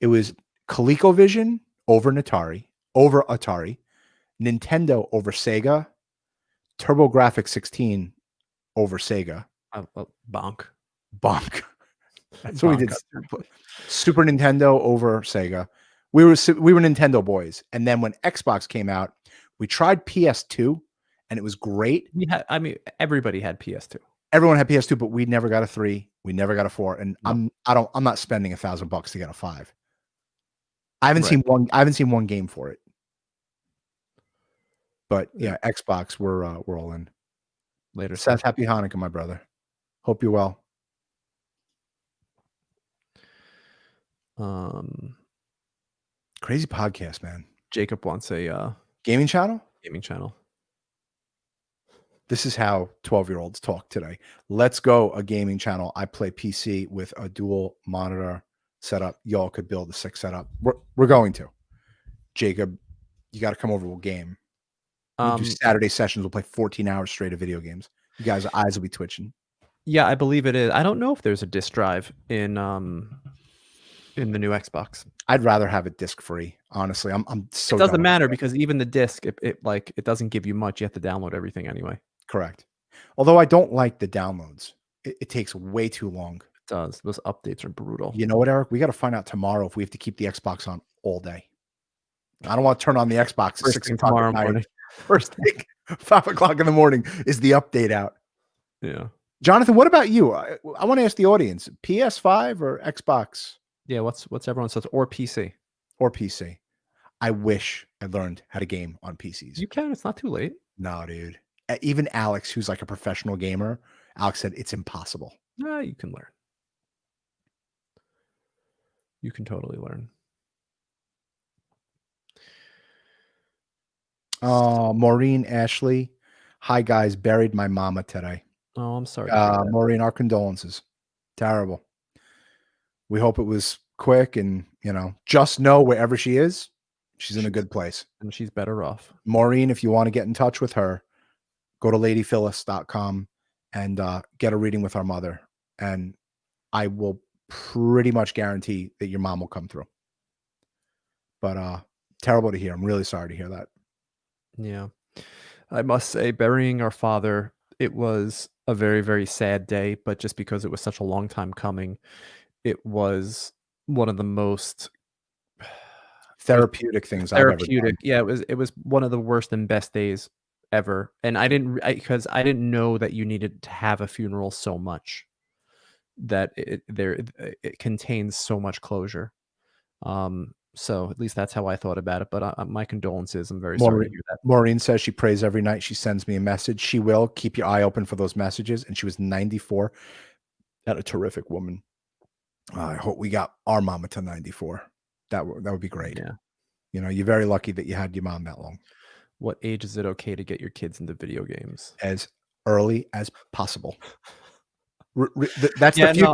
it was ColecoVision over Atari, Nintendo over Sega, TurboGrafx 16 over Sega. Bonk. That's what we did. Super Nintendo over Sega. We were Nintendo boys, and then when Xbox came out, we tried PS2, and it was great. Everybody had PS2. Everyone had PS2, but we never got a 3. We never got a 4, and no. I'm not spending $1,000 to get a 5. I haven't seen one game for it. But yeah, Xbox, we're all in. Later, Seth, happy Hanukkah, my brother. Hope you're well. Crazy podcast, man. Jacob wants a gaming channel. This is how 12-year-olds talk today. Let's go a gaming channel. I play PC with a dual monitor setup. Y'all could build a 6 setup. We're going to. Jacob, you got to come over. We'll game. We'll do Saturday sessions. We'll play 14 hours straight of video games. You guys' eyes will be twitching. Yeah, I believe it is. I don't know if there's a disc drive in the new Xbox. I'd rather have it disc free. Honestly, I'm so. It doesn't matter because even the disc, it doesn't give you much. You have to download everything anyway. Correct. Although I don't like the downloads. It takes way too long. It does. Those updates are brutal. You know what, Eric? We got to find out tomorrow if we have to keep the Xbox on all day. I don't want to turn on the Xbox at 6 o'clock tomorrow morning. First thing, 5 o'clock in the morning is the update out. Yeah. Jonathan, what about you? I want to ask the audience: PS5 or Xbox? Yeah. What's everyone's thoughts? Or PC? Or PC. I wish I learned how to game on PCs. You can. It's not too late. No, dude. Even Alex, who's like a professional gamer, Alex said it's impossible. No, you can learn. You can totally learn. Maureen Ashley. Hi, guys. Buried my mama today. Oh, I'm sorry. Maureen, our condolences. Terrible. We hope it was quick, and just know wherever she is, she's in a good place. And she's better off. Maureen, if you want to get in touch with her, go to ladyphyllis.com and get a reading with our mother. And I will pretty much guarantee that your mom will come through. But terrible to hear. I'm really sorry to hear that. Yeah. I must say, burying our father, it was a very, very sad day, but just because it was such a long time coming, it was one of the most therapeutic things I've ever done. Yeah, it was one of the worst and best days ever. And because I didn't know that you needed to have a funeral so much, that it contains so much closure. So at least that's how I thought about it. But my condolences. I'm very sorry to hear that. Maureen says she prays every night. She sends me a message. She will keep your eye open for those messages. And she was 94. That a terrific woman. I hope we got our mama to 94. That would be great. Yeah. You're very lucky that you had your mom that long. What age is it okay to get your kids into video games? As early as possible. That's the future.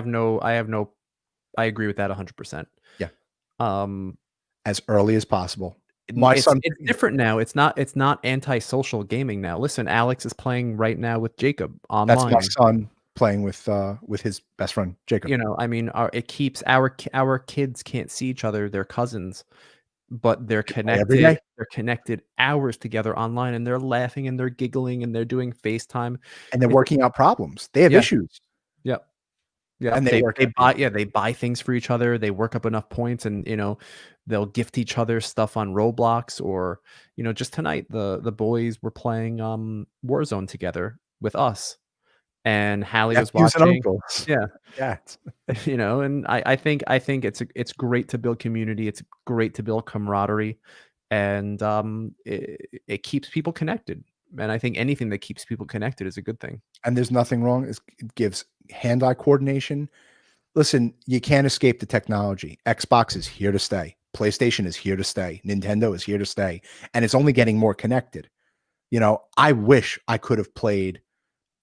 No, I agree with that 100%. Yeah. As early as possible. It's different now. It's not anti-social gaming now. Listen, Alex is playing right now with Jacob online. That's my son playing with his best friend Jacob. It keeps our kids can't see each other. They're cousins, but they're connected. Every day. They're connected hours together online, and they're laughing and they're giggling and they're doing FaceTime and they're working out problems. They have issues. Yep. Yeah, and they buy things for each other. They work up enough points, and they'll gift each other stuff on Roblox, or just tonight the boys were playing Warzone together with us, and Hallie was watching. Yeah, and I think it's great to build community. It's great to build camaraderie, and it keeps people connected. And I think anything that keeps people connected is a good thing. And there's nothing wrong. It gives hand-eye coordination. Listen, you can't escape the technology. Xbox is here to stay. PlayStation is here to stay. Nintendo is here to stay. And it's only getting more connected. You know, I wish I could have played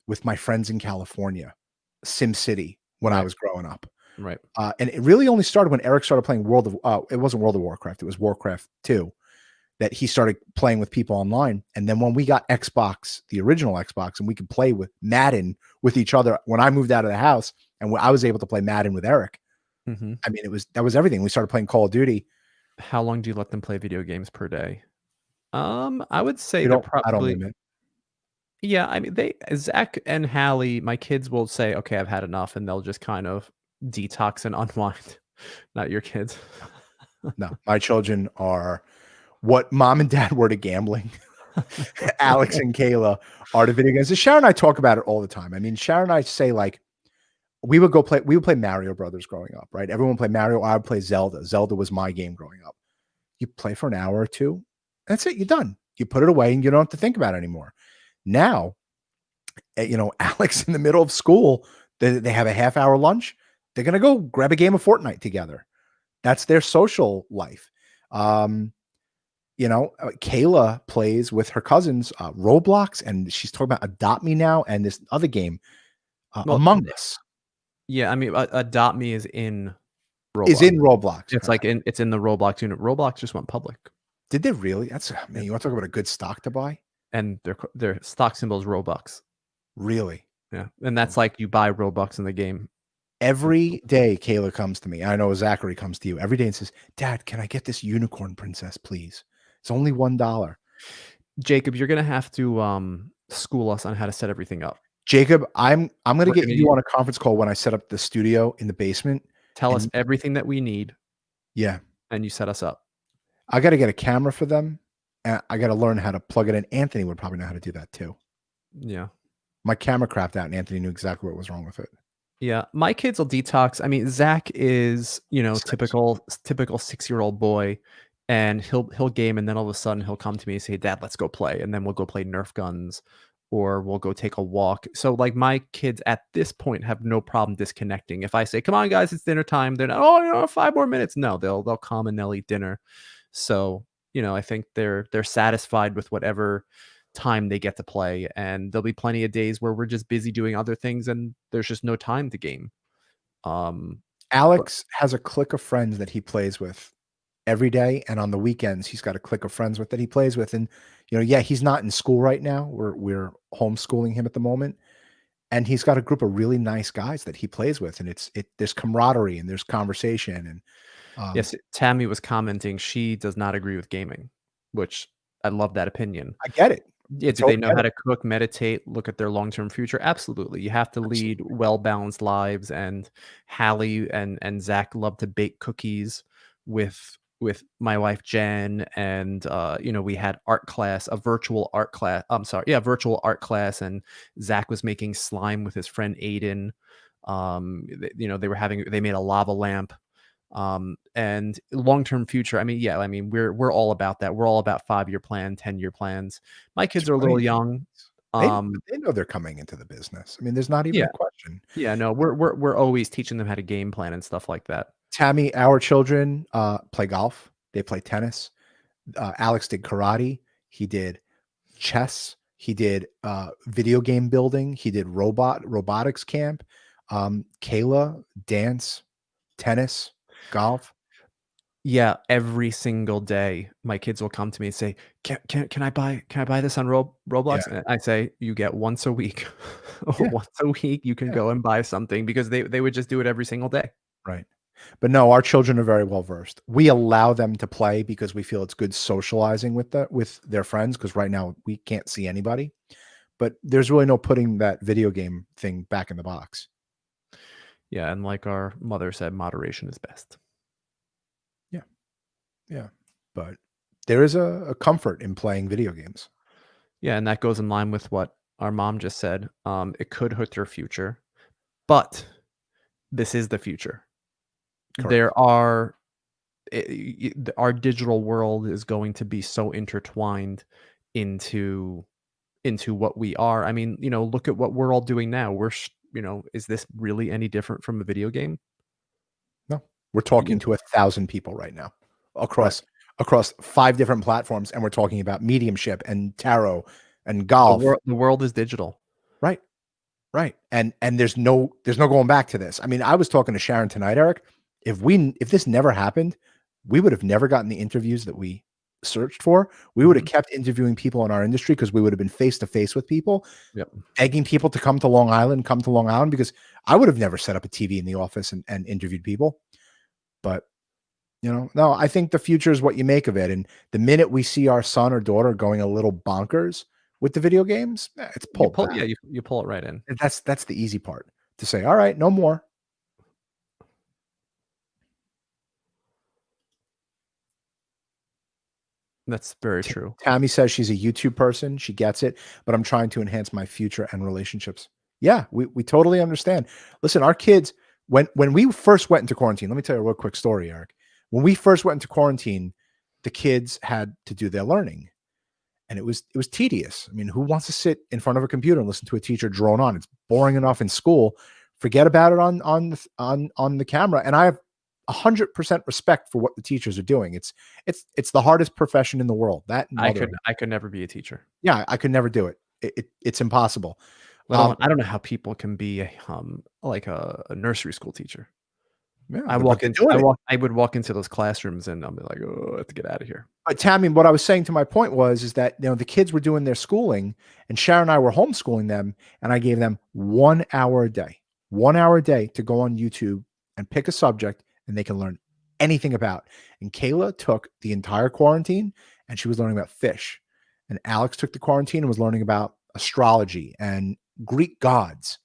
with my friends in California, SimCity, when I Right. was growing up. Right. And it really only started when Eric started playing it wasn't World of Warcraft, it was Warcraft 2, that he started playing with people online. And then when we got Xbox, the original Xbox, and we could play with Madden with each other, when I moved out of the house and I was able to play Madden with Eric, Hmm. I mean, that was everything. We started playing Call of Duty. How long do you let them play video games per day? I would say We they're don't, I don't probably, limit. yeah, I mean, Zach and Hallie, my kids will say, "Okay, I've had enough," and they'll just kind of detox and unwind. Not your kids. No, my children are what mom and dad were to gambling. Alex and Kayla are to video games. And Sharon and I talk about it all the time. I mean, Sharon and I say, like, we would play Mario Brothers growing up, right? Everyone played Mario. I would play Zelda. Zelda was my game growing up. You play for an hour or two. That's it. You're done. You put it away and you don't have to think about it anymore. Now, you know, Alex in the middle of school, they have a half-hour lunch. They're going to go grab a game of Fortnite together. That's their social life. You know, Kayla plays with her cousins Roblox, and she's talking about Adopt Me now and this other game, Well, Among Us, yeah, I mean, Adopt Me is in is Roblox. in Roblox. It's like it's in the Roblox unit. Roblox just went public, Did they really? That's, yeah, man, you want to talk about a good stock to buy? and their stock symbol is Robux. Really? Yeah, and that's like you buy Robux in the game. Every day, Kayla comes to me. I know Zachary comes to you every day and says, "Dad, can I get this unicorn princess, please? It's only $1." Jacob, you're gonna have to school us on how to set everything up. Jacob, I'm going to We're get gonna you on a conference call when I set up the studio in the basement. tell us And everything that we need, yeah, and you set us up. I got to get a camera for them. And I got to learn how to plug it in. Anthony would probably know how to do that too. Yeah. My camera crapped out, and Anthony knew exactly what was wrong with it. Yeah, my kids will detox. I mean, Zach is, Six. typical 6-year-old boy, and he'll game, and then all of a sudden he'll come to me and say, "Dad, let's go play," and then we'll go play Nerf guns, or we'll go take a walk. So like my kids at this point have no problem disconnecting. If I say, "Come on, guys, it's dinner time," they're not, "Oh, 5 more minutes." No, they'll come and they'll eat dinner. So I think they're satisfied with whatever time they get to play, and there'll be plenty of days where we're just busy doing other things and there's just no time to game. um but Alex has a clique of friends that he plays with every day, and on the weekends he's got a clique of friends with that he plays with. And yeah, he's not in school right now. We're homeschooling him at the moment, and he's got a group of really nice guys that he plays with, and there's camaraderie and there's conversation. And yes, Tammy was commenting she does not agree with gaming, which I love that opinion. I get it. Yeah, I do they totally know get how it. to cook, meditate, look at their long-term future? Absolutely. You have to lead Absolutely. well-balanced lives, and Hallie and Zach love to bake cookies with my wife Jen, and we had art class, a virtual art class. I'm sorry, yeah, virtual art class, and Zach was making slime with his friend Aiden. They made a lava lamp. And long-term future, I mean, yeah, I mean, we're all about that. We're all about 5-year plan, 10-year plans. My It's kids are a funny. little young. They um they know they're coming into the business. I mean, there's not even yeah, a question. yeah, no, we're always teaching them how to game plan and stuff like that. Tammy, our children play golf. They play tennis. Alex did karate. He did chess. He did video game building. He did robotics camp. Kayla, dance, tennis, golf. Yeah, every single day my kids will come to me and say, can I buy this on Yeah, Roblox? And I say, you get once a week. yeah, Once a week you can yeah. go and buy something, because they would just do it every single day. Right. But no, our children are very well versed. We allow them to play because we feel it's good socializing with their friends, because right now we can't see anybody. But there's really no putting that video game thing back in the box. Yeah, and like our mother said, moderation is best. Yeah. Yeah. But there is a comfort in playing video games. Yeah, and that goes in line with what our mom just said. It could hurt their future, but this is the future. Correct. There are our digital world is going to be so intertwined into what we are. I mean, look at what we're all doing now. Is this really any different from a video game? We're talking to 1,000 people right now across 5 different platforms, and we're talking about mediumship and tarot and golf. The world is digital. Right. Right. And there's no going back to this. I mean, I was talking to Sharon tonight, Eric. If this never happened, we would have never gotten the interviews that we searched for. We would have kept interviewing people in our industry because we would have been face to face with people, begging people to come to Long Island, because I would have never set up a TV in the office and interviewed people. But no, I think the future is what you make of it. And the minute we see our son or daughter going a little bonkers with the video games, it's pulled back. Yeah, you pull it right in. And that's the easy part, to say, all right, no more. That's very true. Tammy says she's a YouTube person. She gets it, but I'm trying to enhance my future and relationships. Yeah, we totally understand. Listen, our kids, when we first went into quarantine, let me tell you a real quick story, Eric. When we first went into quarantine, the kids had to do their learning. And it was tedious. I mean, who wants to sit in front of a computer and listen to a teacher drone on? It's boring enough in school. Forget about it on the camera. And I have 100% respect for what the teachers are doing. It's the hardest profession in the world. I could never be a teacher. Yeah, I could never do it. It's impossible. I don't know how people can be like a nursery school teacher. Yeah, I would walk into those classrooms and I'll be like, oh, I have to get out of here. But Tammy, what I was saying to my point is that the kids were doing their schooling, and Sharon and I were homeschooling them, and I gave them 1 hour a day to go on YouTube and pick a subject, and they can learn anything about. And Kayla took the entire quarantine, and she was learning about fish. And Alex took the quarantine and was learning about astrology and Greek gods.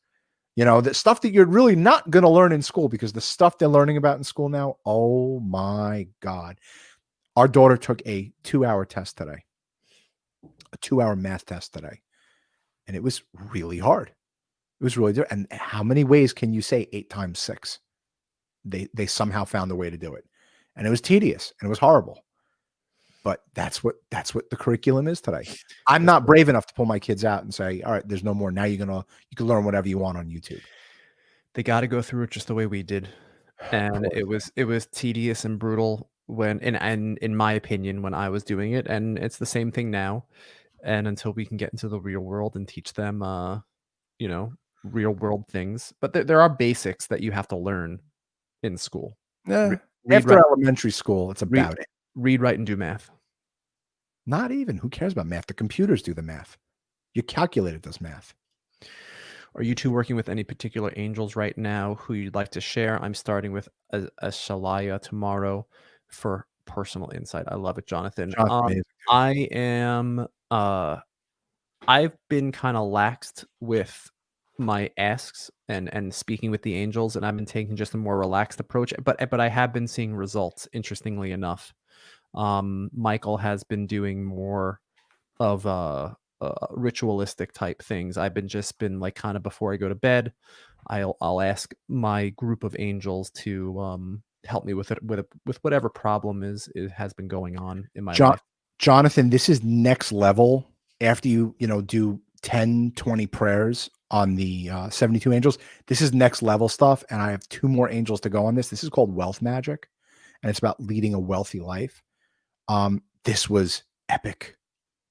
The stuff that you're really not going to learn in school, because the stuff they're learning about in school now, oh my God. Our daughter took a 2-hour test today, a 2-hour math test today. And it was really hard. It was really different. And how many ways can you say 8 times 6? They somehow found a way to do it. And it was tedious and it was horrible. But that's what the curriculum is today. I'm not brave enough to pull my kids out and say, all right, there's no more. Now you can learn whatever you want on YouTube. They got to go through it just the way we did. And it was tedious and brutal in my opinion, when I was doing it. And it's the same thing now. And until we can get into the real world and teach them, real world things. But there are basics that you have to learn in school. After elementary school, it's about it. Read, write, and do math. Not even. Who cares about math? The computers do the math. Your calculator does math. Are you two working with any particular angels right now who you'd like to share? I'm starting with a Shalaya tomorrow for personal insight. I love it, Jonathan. I am. I've been kind of laxed with my asks and speaking with the angels, and I've been taking just a more relaxed approach. But I have been seeing results. Interestingly enough, Michael has been doing more of ritualistic type things. I've been like, kind of before I go to bed, I'll ask my group of angels to help me with whatever problem has been going on in my life. Jonathan, this is next level. After you do 10, 20 prayers on the 72 angels, this is next level stuff. And I have 2 more angels to go on this. This is called Wealth Magic, and it's about leading a wealthy life. This was epic.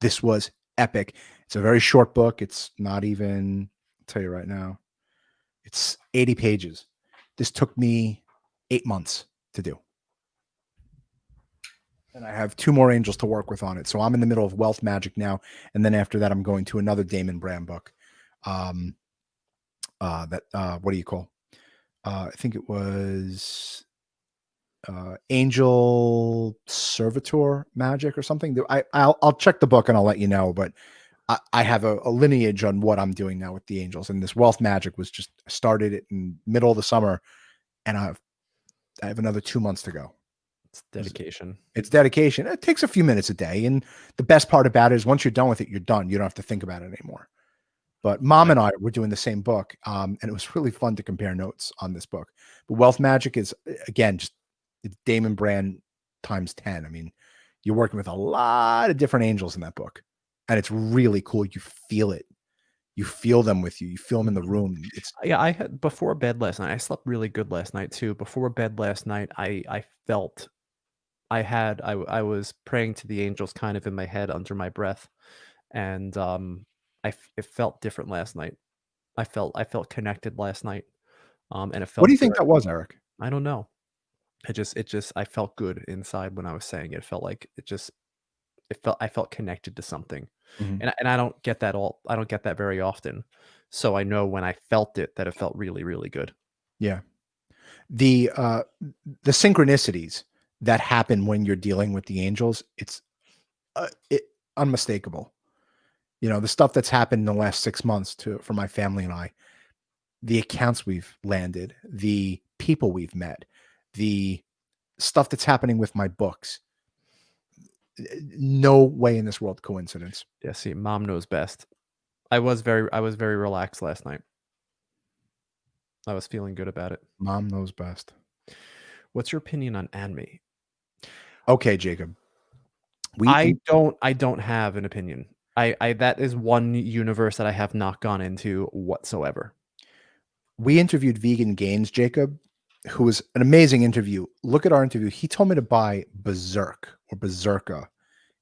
It's a very short book. It's not even, I'll tell you right now, it's 80 pages. This took me 8 months to do. And I have 2 more angels to work with on it. So I'm in the middle of Wealth Magic now. And then after that, I'm going to another Damon Brand book. What do you call? I think it was Angel Servitor Magic or something. I'll check the book and I'll let you know. But I have a lineage on what I'm doing now with the angels. And this Wealth Magic was just started it in middle of the summer. And I have another 2 months to go. It's dedication. It's dedication. It takes a few minutes a day. And the best part about it is once you're done with it, you're done. You don't have to think about it anymore. But Mom and I were doing the same book. And it was really fun to compare notes on this book. But Wealth Magic is, again, just Damon Brand times 10. I mean, you're working with a lot of different angels in that book. And it's really cool. You feel it. You feel them with you. You feel them in the room. It's Yeah, I had before bed last night. I slept really good last night too. Before bed last night, I felt I was praying to the angels kind of in my head under my breath, and it felt different last night. I felt connected last night, and it what do felt you think good. that was, Eric? I don't know. It just I felt good inside when I was saying it. It felt like it felt I felt connected to something. Mhm. And I don't get that I don't get that very often. So I know when I felt it that it felt really, really good. Yeah. The synchronicities that happen when you're dealing with the angels, it's unmistakable. You know, the stuff that's happened in the last 6 months for my family and I, the accounts we've landed, the people we've met, the stuff that's happening with my books. No way in this world coincidence. Yeah, see, mom knows best. I was very relaxed last night. I was feeling good about it. Mom knows best. What's your opinion on anime? Okay, Jacob. We I don't have an opinion. I that is one universe that I have not gone into whatsoever. we interviewed Vegan Gaines, Jacob, who was an amazing interview. Look at our interview. He told me to buy Berserk or Berserka.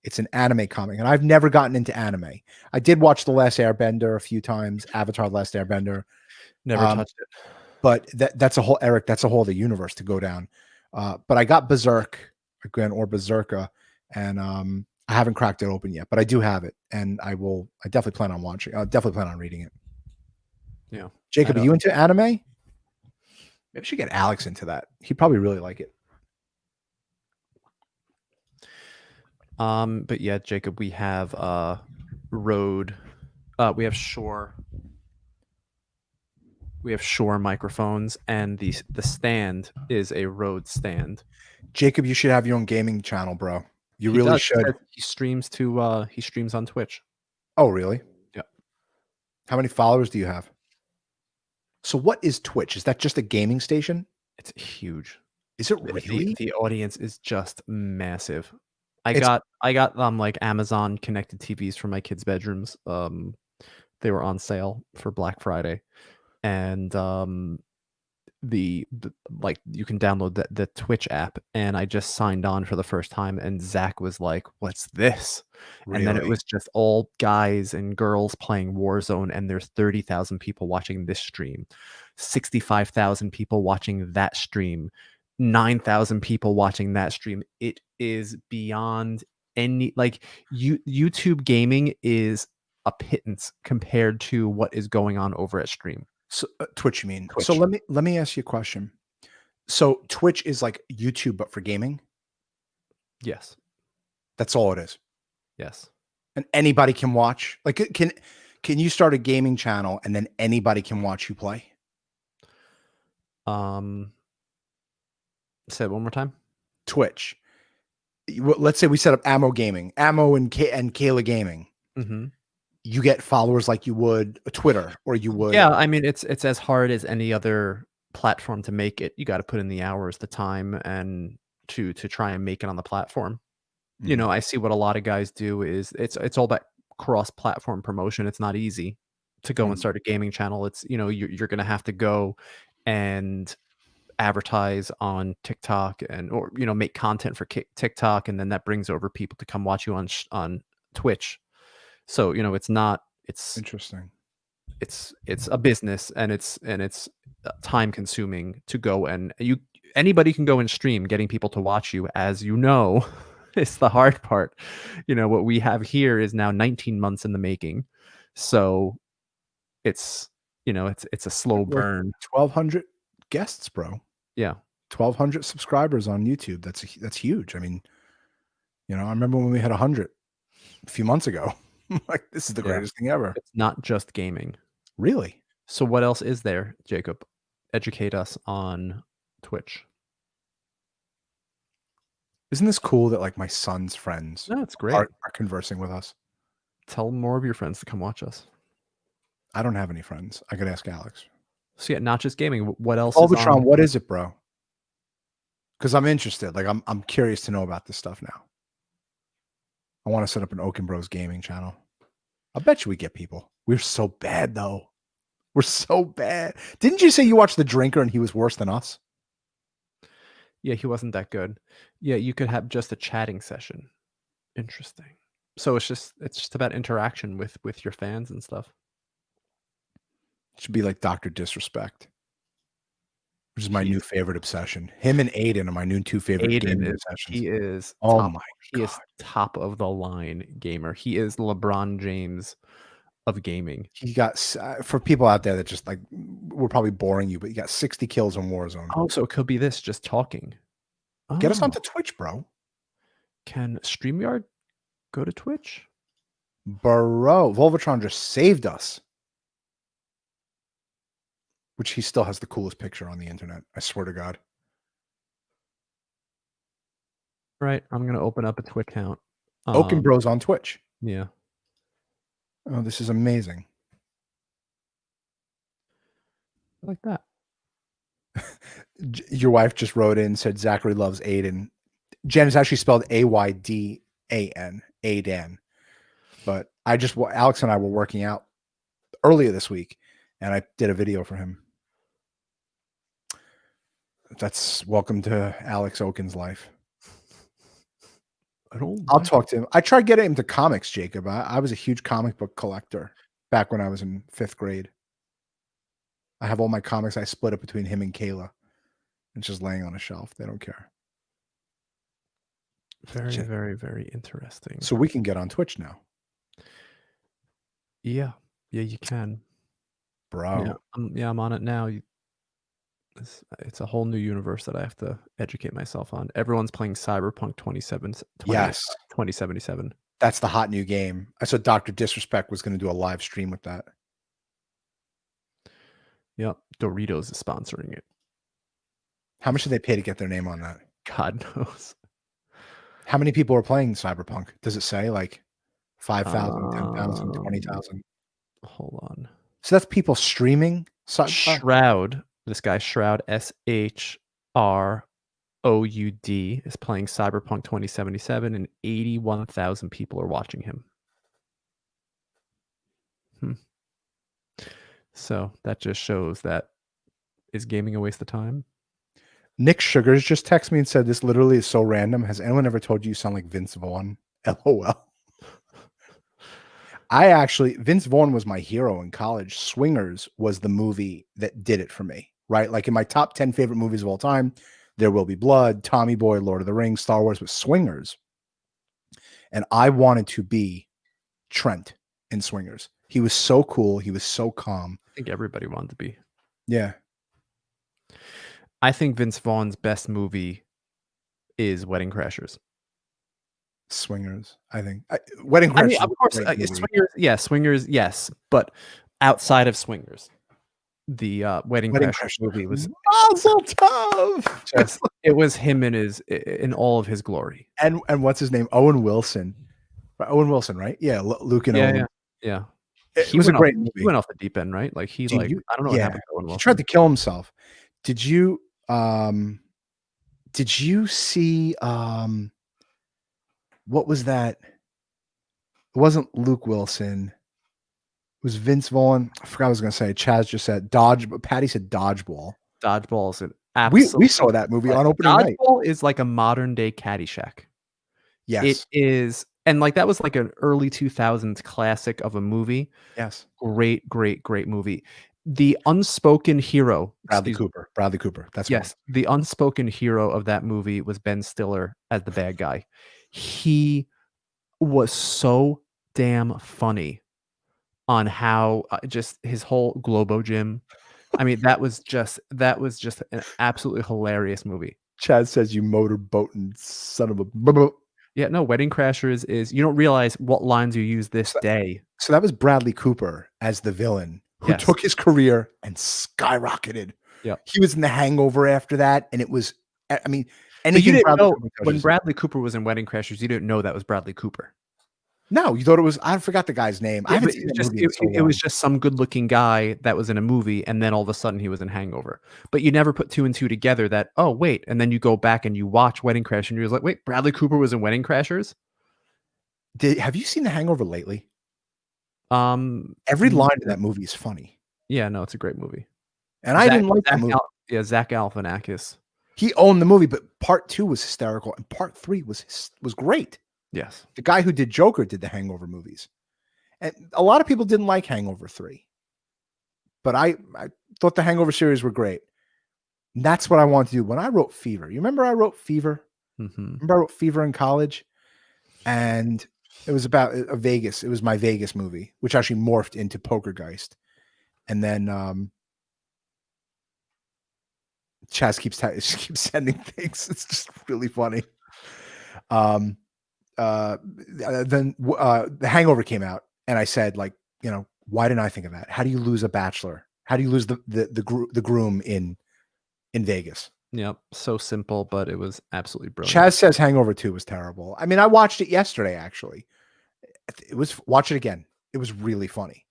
It's an anime comic, and I've never gotten into anime. I did watch The Last Airbender a few times, Avatar: The Last Airbender, Never touched it. but that's a whole Eric. That's a whole other universe to go down. But I got Berserk again or Berserka, and I haven't cracked it open yet, but I do have it, and I will. I definitely plan on watching. I'll definitely plan on reading it. Yeah. Jacob, are you into anime? Maybe we should get Alex into that. He'd probably really like it. But yeah, Jacob, we have Rode, we have Shure microphones, and the stand is a Rode stand. Jacob, you should have your own gaming channel, bro. You He really does. should. He streams on Twitch. Oh, really? Yeah. How many followers do you have? So what is Twitch? Is that just a gaming station? It's huge. Is it really? The audience is just massive. I It's got like Amazon connected TVs for my kids' bedrooms. They were on sale for Black Friday, and the like you can download the Twitch app, and I just signed on for the first time, and Zach was like, "What's this?" And then it really was just all guys and girls playing Warzone, and there's 30,000 people watching this stream, 65,000 people watching that stream, 9,000 people watching that stream. It is beyond any like YouTube gaming is a pittance compared to what is going on over at stream. so Twitch, you mean? Twitch. So let me ask you a question. So Twitch is like YouTube, but for gaming? Yes. That's all it is. Yes. And anybody can watch. Like, can you start a gaming channel and then anybody can watch you play? Say it one more time. Twitch. Let's say we set up Ammo Gaming, Ammo and Kayla Gaming. Mm-hmm. You get followers like you would a Twitter, or you would. Yeah, I mean it's as hard as any other platform to make it. You got to put in the hours, the time, and to try and make it on the platform. You know, I see what a lot of guys do is it's all about cross-platform promotion. It's not easy to go and start a gaming channel. It's, you know, you're going to have to go and advertise on TikTok or you know, make content for TikTok, and then that brings over people to come watch you on Twitch. So, you know, it's Interesting. It's a business, and it's time consuming to go, and anybody can go and stream. Getting people to watch you, as you know, is the hard part. You know, what we have here is now 19 months in the making. So it's, you know, it's a slow burn. 1,200 guests, bro. Yeah. 1,200 subscribers on YouTube. That's huge. I mean, you know, I remember when we had 100 a few months ago. Like, this is the greatest thing ever. It's not just gaming. Really? So what else is there, Jacob? Educate us on Twitch. Isn't this cool that like my son's friends No, it's great. are conversing with us? Tell more of your friends to come watch us. I don't have any friends. I could ask Alex. So yeah, not just gaming. What else? Ultratron, what is it, bro? Because I'm interested. Like, I'm curious to know about this stuff now. I want to set up an Okon Bros gaming channel. I bet you we get people. We're so bad though. We're so bad. Didn't you say you watched The Drinker and he was worse than us? Yeah, he wasn't that good. Yeah, you could have just a chatting session. Interesting. So it's just about interaction with your fans and stuff. It should be like Dr. Disrespect, which is my new favorite obsession. Him and Aiden are my new two favorite gaming obsessions. He is Oh top, my he God. is top of the line gamer. He is LeBron James of gaming. He got, for people out there that just like, we're probably boring you, but he got 60 kills on Warzone. Oh, so it could be this, just talking. Get us Oh, onto Twitch, bro. Can StreamYard go to Twitch? Bro, Volvatron just saved us. Which he still has the coolest picture on the internet. I swear to God. Right. I'm going to open up a Twitch account. Okon Bros on Twitch. Yeah. Oh, this is amazing. I like that. Your wife just wrote in, said Zachary loves Aiden. Jen is actually spelled Aydan, Aiden. But Alex and I were working out earlier this week, and I did a video for him. That's welcome to Alex Oken's life. I'll talk to him. I tried getting him to comics, Jacob. I was a huge comic book collector back when I was in 5th grade. I have all my comics. I split it between him and Kayla. It's just laying on a shelf. They don't care. Very, very, very interesting. So we can get on Twitch now. Yeah. Yeah, you can. Bro. Yeah, I'm on it now. It's a whole new universe that I have to educate myself on. Everyone's playing Cyberpunk 2077. That's the hot new game. I saw Dr. Disrespect was going to do a live stream with that. Yep. Doritos is sponsoring it. How much did they pay to get their name on that? God knows. How many people are playing Cyberpunk? Does it say like 5,000, 10,000, 20,000? Hold on. So that's people streaming? Shroud. This guy, Shroud, SHROUD, is playing Cyberpunk 2077, and 81,000 people are watching him. So that just shows that, is gaming a waste of time? Nick Sugars just texted me and said, this literally is so random. Has anyone ever told you sound like Vince Vaughn? LOL. Vince Vaughn was my hero in college. Swingers was the movie that did it for me, right? Like in my top 10 favorite movies of all time, There Will Be Blood, Tommy Boy, Lord of the Rings, Star Wars, but Swingers. And I wanted to be Trent in Swingers. He was so cool. He was so calm. I think everybody wanted to be. Yeah. I think Vince Vaughn's best movie is Wedding Crashers. Swingers, I think. Wedding Crashers. Of course, Swingers, yes. But outside of Swingers, the Wedding Crashers movie was so tough. It was him in all of his glory. And what's his name? Owen Wilson. Owen Wilson, right? Yeah, Luke and Owen. Yeah. It was a great movie. He went off the deep end, right? Like I don't know what happened to Owen Wilson. He tried to kill himself. Did you see what was that? It wasn't Luke Wilson. It was Vince Vaughn. I forgot what I was going to say. Chaz just said Patty said Dodgeball. Dodgeball is an absolute. We saw that movie on opening night. Dodgeball is like a modern day Caddyshack. Yes. It is. And like that was like an early 2000s classic of a movie. Yes. Great movie. The unspoken hero. Bradley Cooper. That's yes. The unspoken hero of that movie was Ben Stiller as the bad guy. He was so damn funny on how just his whole Globo Gym. I mean, that was just an absolutely hilarious movie. Chad says you motorboating son of a. Yeah, no, Wedding Crashers is, you don't realize what lines you use this day. So that was Bradley Cooper as the villain who took his career and skyrocketed. Yeah. He was in The Hangover after that. And it was, I mean, anything. You didn't know, when Bradley Cooper was in Wedding Crashers, you didn't know that was Bradley Cooper. No, you thought it was, I forgot the guy's name. Yeah, it was just some good looking guy that was in a movie, and then all of a sudden he was in Hangover. But you never put two and two together that, oh, wait. And then you go back and you watch Wedding Crashers and you're like, wait, Bradley Cooper was in Wedding Crashers? Have you seen The Hangover lately? Every line in that movie is funny. Yeah, no, it's a great movie. And I didn't like that movie. Zach Galifianakis. He owned the movie, but part 2 was hysterical, and part 3 was great. Yes. The guy who did Joker did the Hangover movies. And a lot of people didn't like Hangover 3. But I thought the Hangover series were great. And that's what I wanted to do. When I wrote Fever, you remember I wrote Fever? Mm-hmm. Remember I wrote Fever in college? And it was about a Vegas. It was my Vegas movie, which actually morphed into Pokergeist. And then Chaz keeps sending things. It's just really funny. Then the Hangover came out, and I said, like, why didn't I think of that? How do you lose a bachelor? How do you lose the groom in Vegas? Yep, so simple, but it was absolutely brilliant. Chaz says Hangover 2 was terrible. I mean, I watched it yesterday, actually. Watch it again. It was really funny.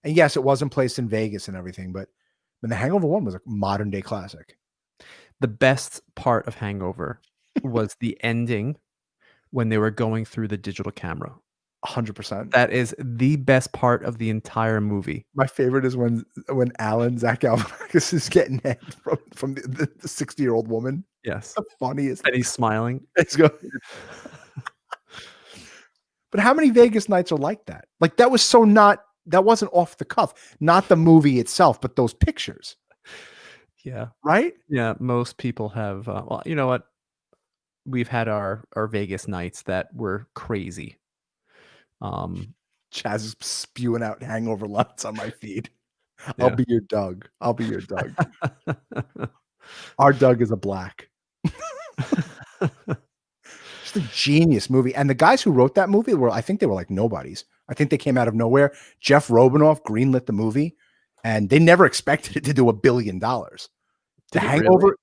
And yes, it wasn't placed in Vegas and everything, but the Hangover 1 was a modern day classic. The best part of Hangover was the ending when they were going through the digital camera. 100%. That is the best part of the entire movie. My favorite is when Zach Galifianakis is getting head from the 60-year-old woman. Yes. The funniest. And he's smiling. It's good. But how many Vegas nights are like that? Like, that wasn't off the cuff. Not the movie itself, but those pictures. Yeah. Right? Yeah. Most people have, well, you know what? We've had our Vegas nights that were crazy. Chaz is spewing out Hangover lines on my feed. Yeah. I'll be your Doug. I'll be your Doug. Our Doug is a black. Just a genius movie. And the guys who wrote that movie I think they were like nobodies. I think they came out of nowhere. Jeff Robinoff greenlit the movie, and they never expected it to do $1 billion. The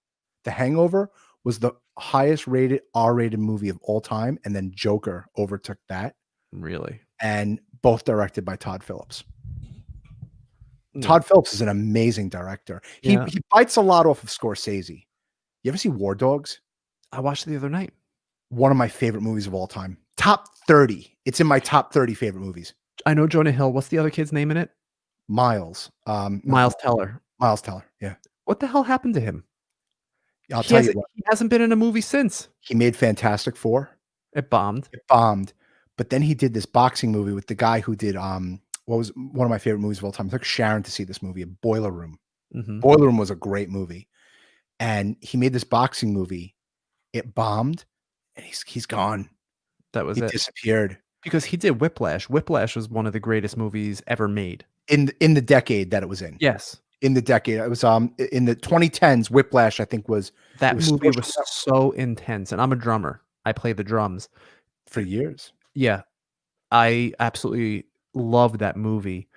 Hangover was the highest rated R-rated movie of all time, and then Joker overtook that. Really? And both directed by Todd Phillips. Yeah. Todd Phillips is an amazing director. He bites a lot off of Scorsese. You ever see War Dogs? I watched it the other night. One of my favorite movies of all time. Top 30. It's in my top 30 favorite movies. I know Jonah Hill. What's the other kid's name in it? Miles. Miles Teller. Miles Teller. Yeah. What the hell happened to him? I'll tell you what. He hasn't been in a movie since. He made Fantastic Four. It bombed. But then he did this boxing movie with the guy who did what was one of my favorite movies of all time. I took Sharon to see this movie, Boiler Room. Mm-hmm. Boiler Room was a great movie. And he made this boxing movie. It bombed, and he's gone. That was it. He disappeared. Because he did Whiplash. Whiplash was one of the greatest movies ever made. In the decade that it was in. Yes. In the decade. It was in the 2010s, Whiplash, I think that movie was so intense. And I'm a drummer. I play the drums. For years. Yeah. I absolutely loved that movie.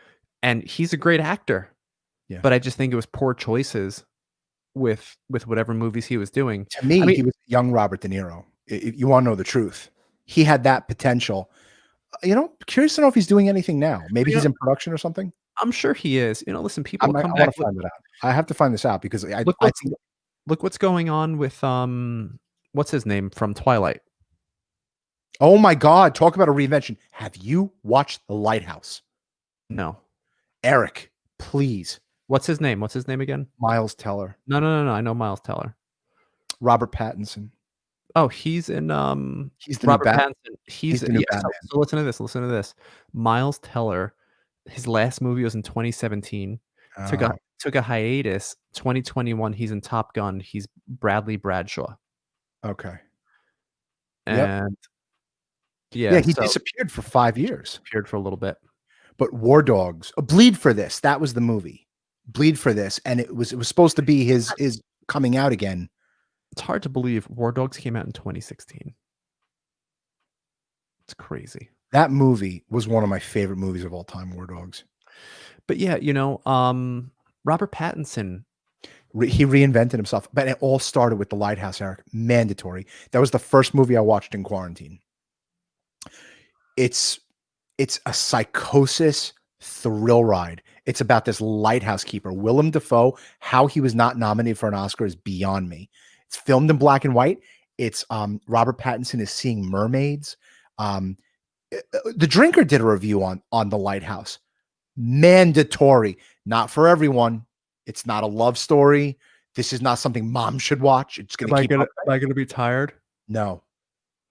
And he's a great actor. Yeah. But I just think it was poor choices with whatever movies he was doing. To me, he was young Robert De Niro. If you want to know the truth, he had that potential. Curious to know if he's doing anything now. Maybe he's in production or something. I'm sure he is. Listen, people I come want back. to find it out. I have to find this out because look what's going on with what's his name from Twilight. Oh my God! Talk about a reinvention. Have you watched The Lighthouse? No. Eric, please. What's his name? What's his name again? Miles Teller. No. I know Miles Teller. Robert Pattinson. Oh, he's in he's the Robert new Pattinson. He's the new Batman. So listen to this. Miles Teller, his last movie was in 2017. Took a hiatus. 2021, he's in Top Gun. He's Bradley Bradshaw. Okay. And he disappeared for 5 years. Disappeared for a little bit. But War Dogs, Bleed for This. That was the movie. Bleed for This, and it was supposed to be his coming out again. It's hard to believe War Dogs came out in 2016. It's crazy. That movie was one of my favorite movies of all time, War Dogs. But yeah, Robert Pattinson. He reinvented himself. But it all started with The Lighthouse, Eric. Mandatory. That was the first movie I watched in quarantine. It's a psychosis thrill ride. It's about this lighthouse keeper, Willem Dafoe. How he was not nominated for an Oscar is beyond me. It's filmed in black and white. It's Robert Pattinson is seeing mermaids. The Drinker did a review on The Lighthouse. Mandatory. Not for everyone. It's not a love story. This is not something mom should watch. It's going to keep up. Am I gonna be tired? No,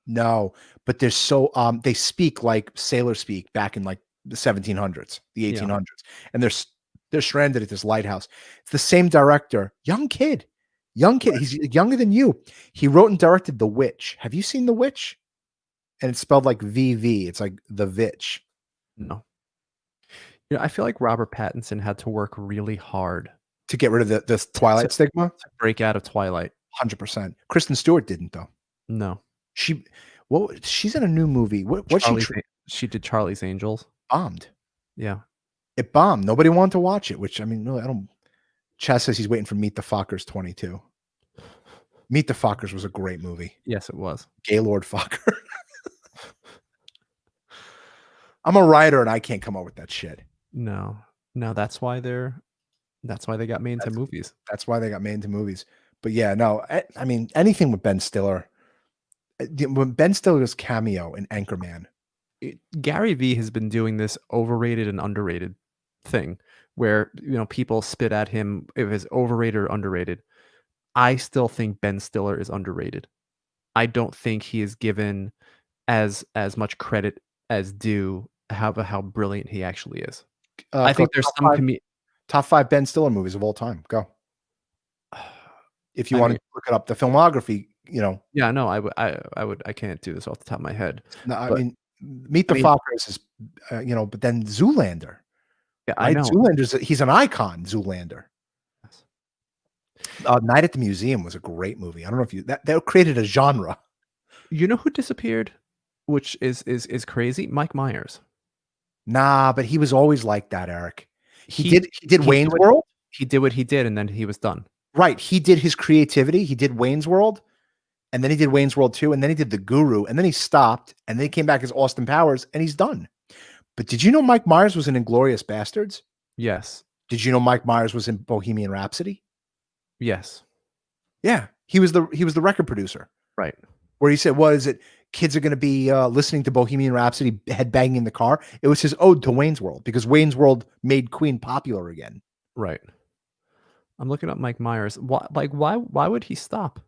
no. But they're so they speak like sailor speak back in like the 1700s, the 1800s, and they're stranded at this lighthouse. It's the same director, young kid. He's younger than you. He wrote and directed The Witch. Have you seen The Witch? And it's spelled like VV. It's like The Vitch. No. You know, I feel like Robert Pattinson had to work really hard To get rid of the Twilight stigma. to break out of Twilight. 100%. Kristen Stewart didn't though. No. She's in a new movie. She did Charlie's Angels. Bombed. Yeah. It bombed. Nobody wanted to watch it, which I mean, really, I don't. Chaz says he's waiting for Meet the Fockers 22. Meet the Fockers was a great movie. Yes, it was. Gaylord Focker. I'm a writer and I can't come up with that shit. No, that's why they got made into movies. That's why they got made into movies. But yeah, no, I mean, anything with Ben Stiller. When Ben Stiller's cameo in Anchorman. Gary Vee has been doing this overrated and underrated thing where, you know, people spit at him if it's overrated or underrated. I still think Ben Stiller is underrated. I don't think he is given as much credit as due how brilliant he actually is. I think there's top 5 Ben Stiller movies of all time. Go. If you want to look it up, the filmography, you know. Yeah, no, I can't do this off the top of my head. No, I mean, Meet the Fockers is, you know, but then Zoolander. Yeah, right? I know. He's an icon, Zoolander. Yes. Night at the Museum was a great movie. I don't know if that created a genre. You know who disappeared, which is crazy? Mike Myers. Nah, but he was always like that, Eric. He did Wayne's World. He did what he did, and then he was done. Right. He did his creativity. He did Wayne's World, and then he did Wayne's World 2, and then he did The Guru, and then he stopped, and then he came back as Austin Powers, and he's done. But did you know Mike Myers was in Inglourious Bastards? Yes. Did you know Mike Myers was in Bohemian Rhapsody? Yes. Yeah. He was the record producer. Right. Where he said, "What is it? Kids are going to be listening to Bohemian Rhapsody, headbanging in the car." It was his ode to Wayne's World because Wayne's World made Queen popular again. Right. I'm looking up Mike Myers. Why would he stop?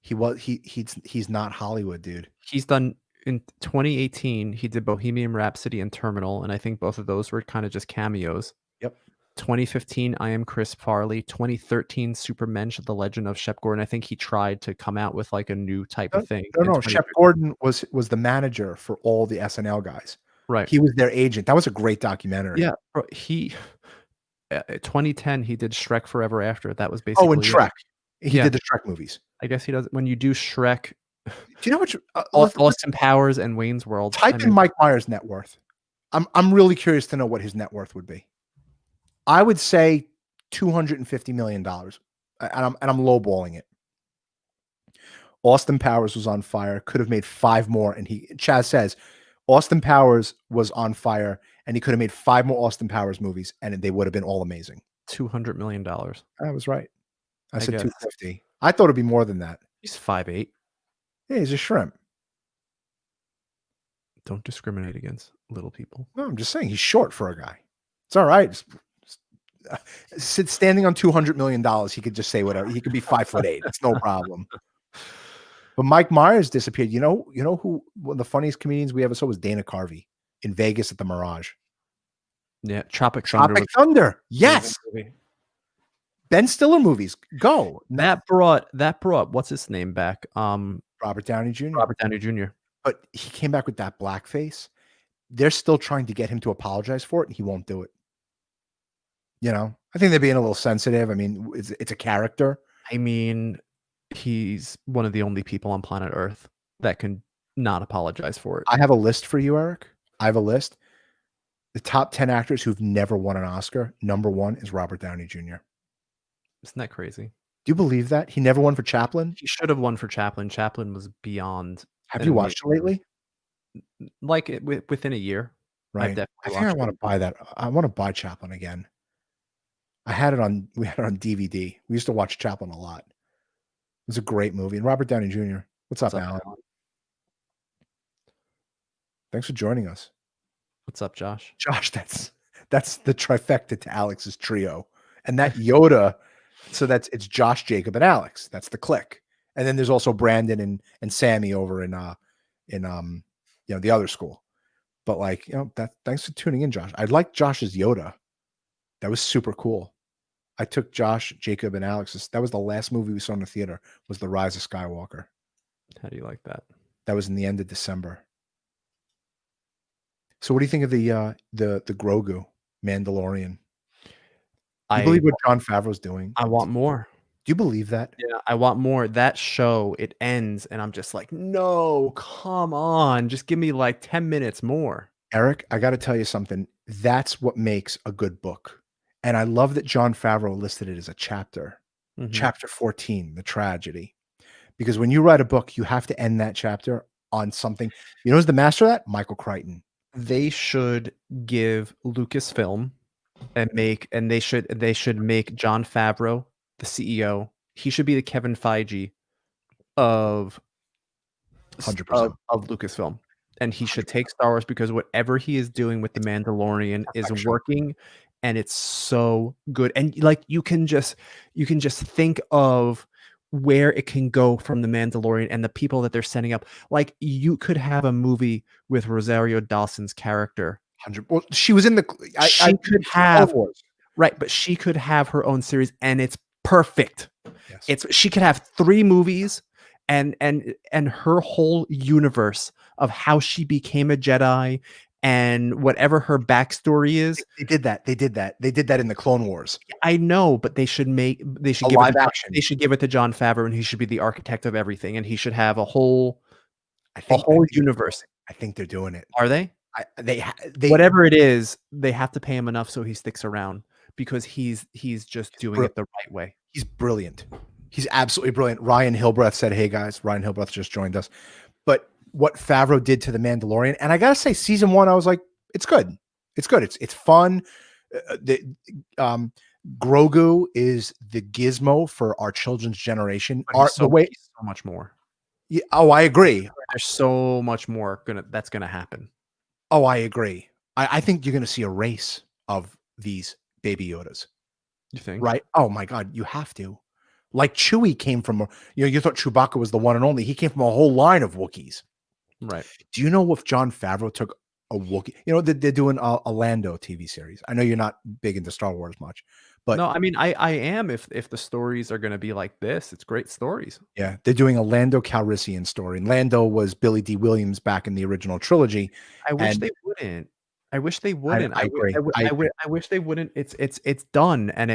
He's not Hollywood, dude. He's done in 2018. He did Bohemian Rhapsody and Terminal, and I think both of those were kind of just cameos. Yep. 2015, I Am Chris Farley. 2013, Supermensch, The Legend of Shep Gordon. I think he tried to come out with like a new type of thing. No. Shep Gordon was the manager for all the SNL guys. Right. He was their agent. That was a great documentary. Yeah. Bro, 2010, he did Shrek Forever After. That was basically. Oh, and Shrek. He did the Shrek movies. I guess he does. When you do Shrek. Do you know what? Austin Powers and Wayne's World. Type in Mike Myers' net worth. I'm really curious to know what his net worth would be. I would say $250 million, and I'm lowballing it. Austin Powers was on fire. Could have made 5 more, and Chaz says Austin Powers was on fire, and he could have made 5 more Austin Powers movies, and they would have been all amazing. $200 million. I was right. I said 250. I thought it'd be more than that. He's 5'8". Yeah, he's a shrimp. Don't discriminate against little people. No, I'm just saying he's short for a guy. It's all right. Standing on $200 million, he could just say whatever. He could be 5'8". It's no problem. But Mike Myers disappeared. You know who one of the funniest comedians we ever saw was Dana Carvey in Vegas at the Mirage. Yeah, Tropic Thunder. Yes. Ben Stiller movies. Go. That brought what's his name back? Robert Downey Jr. Robert Downey Jr. But he came back with that blackface. They're still trying to get him to apologize for it, and he won't do it. You know, I think they're being a little sensitive. I mean, it's a character. I mean, he's one of the only people on planet Earth that can not apologize for it. I have a list for you, Eric. I have a list. The top 10 actors who've never won an Oscar. Number 1 is Robert Downey Jr. Isn't that crazy? Do you believe that? He never won for Chaplin? He should have won for Chaplin. Chaplin was beyond. Have you watched it lately? Like within a year. Right. I think I want to buy that. I want to buy Chaplin again. We had it on DVD. We used to watch Chaplin a lot. It was a great movie. And Robert Downey Jr. What's up, Alan? Thanks for joining us. What's up, Josh? Josh, That's the trifecta to Alex's trio. And that Yoda, so it's Josh, Jacob, and Alex. That's the clique. And then there's also Brandon and Sammy over in the other school. But like, thanks for tuning in, Josh. I like Josh's Yoda. That was super cool. I took Josh, Jacob, and Alex. That was the last movie we saw in the theater, was The Rise of Skywalker. How do you like that? That was in the end of December. So what do you think of the Grogu Mandalorian? You believe what Jon Favreau's doing? I want more. Do you believe that? Yeah, I want more. That show, it ends, and I'm just like, no, come on. Just give me like 10 minutes more. Eric, I got to tell you something. That's what makes a good book. And I love that Jon Favreau listed it as a chapter. Mm-hmm. Chapter 14, the tragedy. Because when you write a book, you have to end that chapter on something. You know who's the master of that? Michael Crichton. They should give Lucasfilm and they should make Jon Favreau the CEO. He should be the Kevin Feige of 100% of Lucasfilm. And he should take Star Wars, because whatever he is doing with The Mandalorian is working, and it's so good. And like you can just think of where it can go from The Mandalorian and the people that they're setting up. Like, you could have a movie with Rosario Dawson's character. Well, she was in the. She could have right, but she could have her own series, and it's perfect. Yes. She could have 3 movies, and her whole universe of how she became a Jedi and whatever her backstory is. They did that. They did that in the Clone Wars. I know, but they should give it to Jon Favreau, and he should be the architect of everything, and he should have a whole universe. I think they're doing it. Are they? They whatever it is, they have to pay him enough so he sticks around, because he's just doing it the right way. He's brilliant. He's absolutely brilliant. Ryan Hilbreth said, "Hey guys, Ryan Hilbreth just joined us." But what Favreau did to The Mandalorian, and I gotta say, season 1, I was like, it's good. It's good. It's fun. Grogu is the gizmo for our children's generation. So much more. Yeah, I agree. There's so much more that's gonna happen. Oh, I agree. I think you're going to see a race of these baby Yodas. You think? Right? Oh my God, you have to. Like Chewie came from, you thought Chewbacca was the one and only. He came from a whole line of Wookiees. Right. Do you know if Jon Favreau took a Wookiee? You know, they're doing a Lando TV series. I know you're not big into Star Wars much, but no, I mean, I am. If the stories are going to be like this, it's great stories. Yeah, they're doing a Lando Calrissian story. And Lando was Billy D. Williams back in the original trilogy. I wish they wouldn't. I wish they wouldn't. I agree. I wish they wouldn't. It's done, and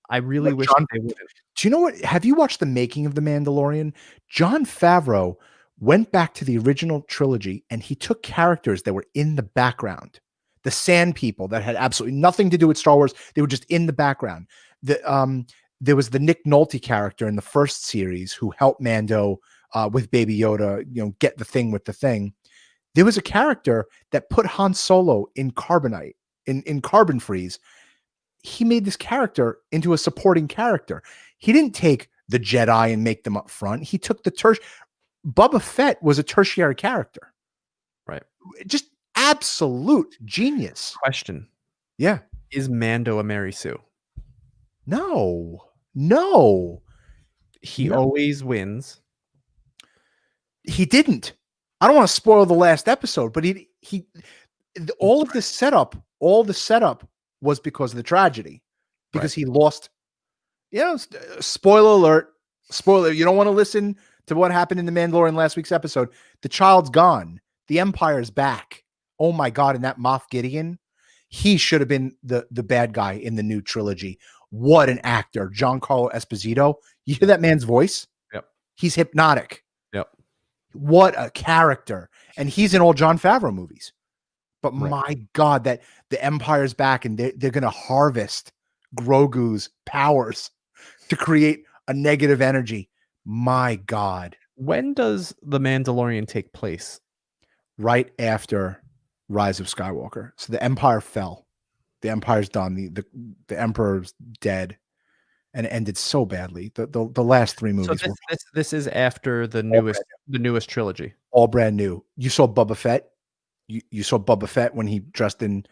I really wish they wouldn't. Do you know what? Have you watched the making of The Mandalorian? Jon Favreau went back to the original trilogy, and he took characters that were in the background, the Sand People that had absolutely nothing to do with Star Wars. They were just in the background. There was the Nick Nolte character in the first series who helped Mando with Baby Yoda, get the thing with the thing. There was a character that put Han Solo in carbonite, in carbon freeze. He made this character into a supporting character. He didn't take the Jedi and make them up front. He took the Boba Fett was a tertiary character. Right. Just absolute genius. Question. Yeah. Is Mando a Mary Sue? No. He always wins. He didn't. I don't want to spoil the last episode, but all the setup was because of the tragedy, because he lost. Spoiler alert. Spoiler. You don't want to listen to what happened in The Mandalorian last week's episode. The child's gone. The Empire's back. Oh my God. And that Moff Gideon, he should have been the bad guy in the new trilogy. What an actor. Giancarlo Esposito. You hear that man's voice? Yep. He's hypnotic. Yep. What a character. And he's in all Jon Favreau movies. But my God, that the Empire's back, and they're going to harvest Grogu's powers to create a negative energy. My God. When does The Mandalorian take place? Right after Rise of Skywalker. So the Empire fell. The Empire's done. The Emperor's dead, and it ended so badly. The last 3 movies. So this is after the newest trilogy. All brand new. You saw Boba Fett. You saw Boba Fett when he dressed in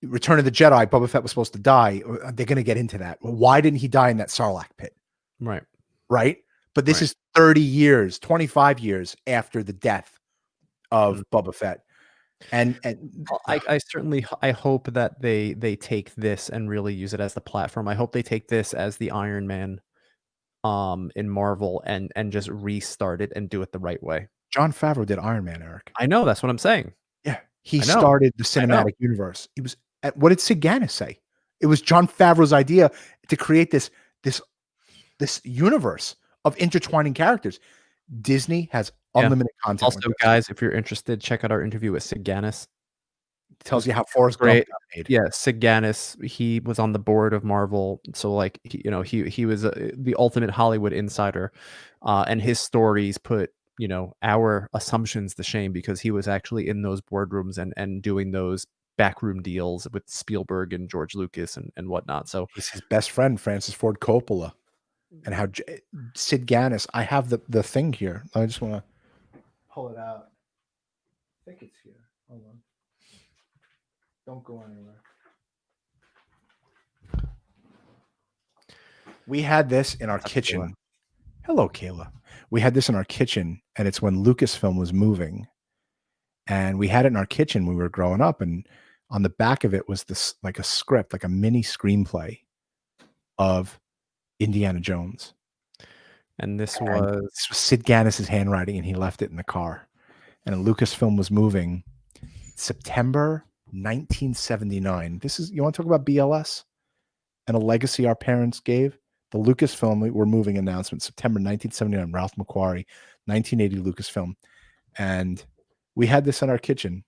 Return of the Jedi, Boba Fett was supposed to die. They're going to get into that. Well, why didn't he die in that Sarlacc pit? Right. Right. But this Right. is 30 years, 25 years after the death of Mm. Boba Fett. And Well, I certainly I hope that they take this and really use it as the platform. I hope they take this as the Iron Man in Marvel and just restart it and do it the right way. Jon Favreau did Iron Man, Eric. I know, that's what I'm saying. Yeah. He I know. started the I know. cinematic universe. It was what did Sid Ganis say? It was Jon Favreau's idea to create this universe of intertwining characters. Disney has Yeah. unlimited content. Also, guys, if you're interested, check out our interview with Sid Ganis. Tells you how Forrest Gump Great. got made. Yeah, Sid Ganis, he was on the board of Marvel, so, like, he was, the ultimate Hollywood insider, and his stories put, our assumptions to shame because he was actually in those boardrooms and doing those backroom deals with Spielberg and George Lucas and whatnot, so He's his best friend, Francis Ford Coppola, and how Sid Ganis. I have the thing here. I just want to pull it out. I think it's here. Hold on. Don't go anywhere. We had this in our kitchen. Kayla. Hello, Kayla. We had this in our kitchen, and it's when Lucasfilm was moving. And we had it in our kitchen when we were growing up, and on the back of it was this like a script, like a mini screenplay of Indiana Jones. And this And was this was Sid Ganis' handwriting, and he left it in the car. And Lucasfilm was moving September 1979. This is, you want to talk about BLS and a legacy our parents gave? The Lucasfilm we're moving announcement, September 1979, Ralph McQuarrie, 1980 Lucasfilm. And we had this in our kitchen.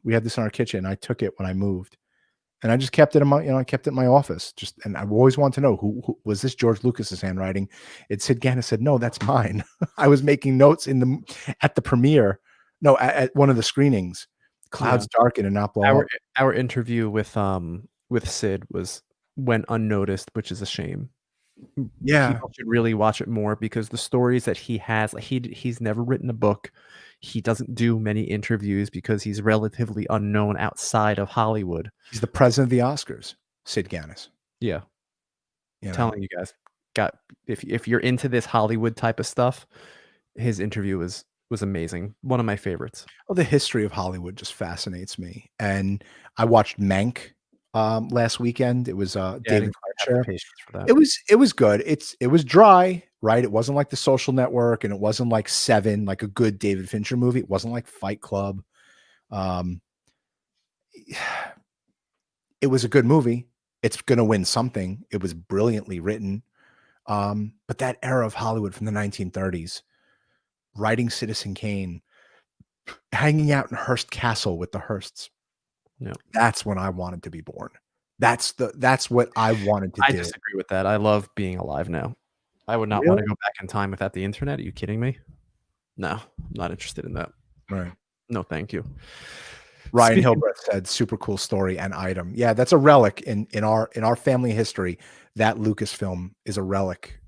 We had this in our kitchen. I took it when I moved. And I just kept it in my, I kept it in my office. And I always wanted to know who was this George Lucas's handwriting. Sid Ganis said, "No, that's mine." I was making notes at the premiere. No, at one of the screenings. Clouds darken and not blow up. our interview with Sid went unnoticed, which is a shame. Yeah. People should really watch it more because the stories that he has, like he's never written a book. He doesn't do many interviews because he's relatively unknown outside of Hollywood. He's the president of the Oscars, Sid Ganis. Yeah. Telling you guys, if you're into this Hollywood type of stuff, his interview was amazing. One of my favorites. Well, the history of Hollywood just fascinates me. And I watched Mank last weekend. It was David Fincher. It was good. It was dry, right? It wasn't like The Social Network, and it wasn't like Seven, like a good David Fincher movie. It wasn't like Fight Club. It was a good movie. It's going to win something. It was brilliantly written. But that era of Hollywood from the 1930s, writing Citizen Kane, hanging out in Hearst Castle with the Hearsts. Yeah. That's when I wanted to be born. That's what I wanted to do. I disagree with that. I love being alive now. I would not want to go back in time without the internet. Are you kidding me? No, I'm not interested in that. Right. No, thank you. Ryan Hilbert said, super cool story and item. Yeah, that's a relic in our family history. That Lucasfilm is a relic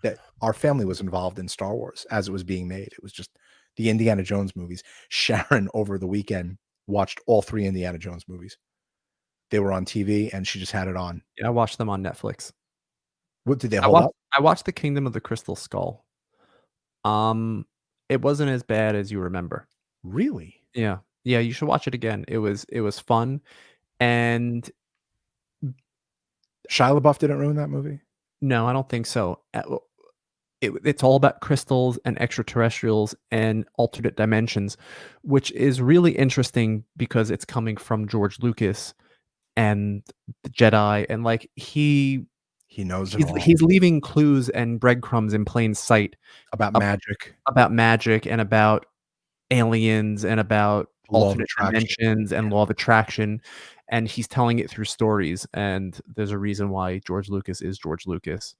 that our family was involved in Star Wars as it was being made. It was just the Indiana Jones movies. Sharon over the weekend watched all 3 Indiana Jones movies. They were on TV and she just had it on. Yeah, I watched them on Netflix. What did they hold up? I watched The Kingdom of the Crystal Skull. It wasn't as bad as you remember. Really? Yeah. Yeah, you should watch it again. It was fun. And Shia LaBeouf didn't ruin that movie? No, I don't think so. It's all about crystals and extraterrestrials and alternate dimensions, which is really interesting because it's coming from George Lucas and the Jedi, and like he knows he's leaving clues and breadcrumbs in plain sight about magic, and about aliens and about alternate dimensions and law of attraction, and he's telling it through stories. And there's a reason why George Lucas is George Lucas.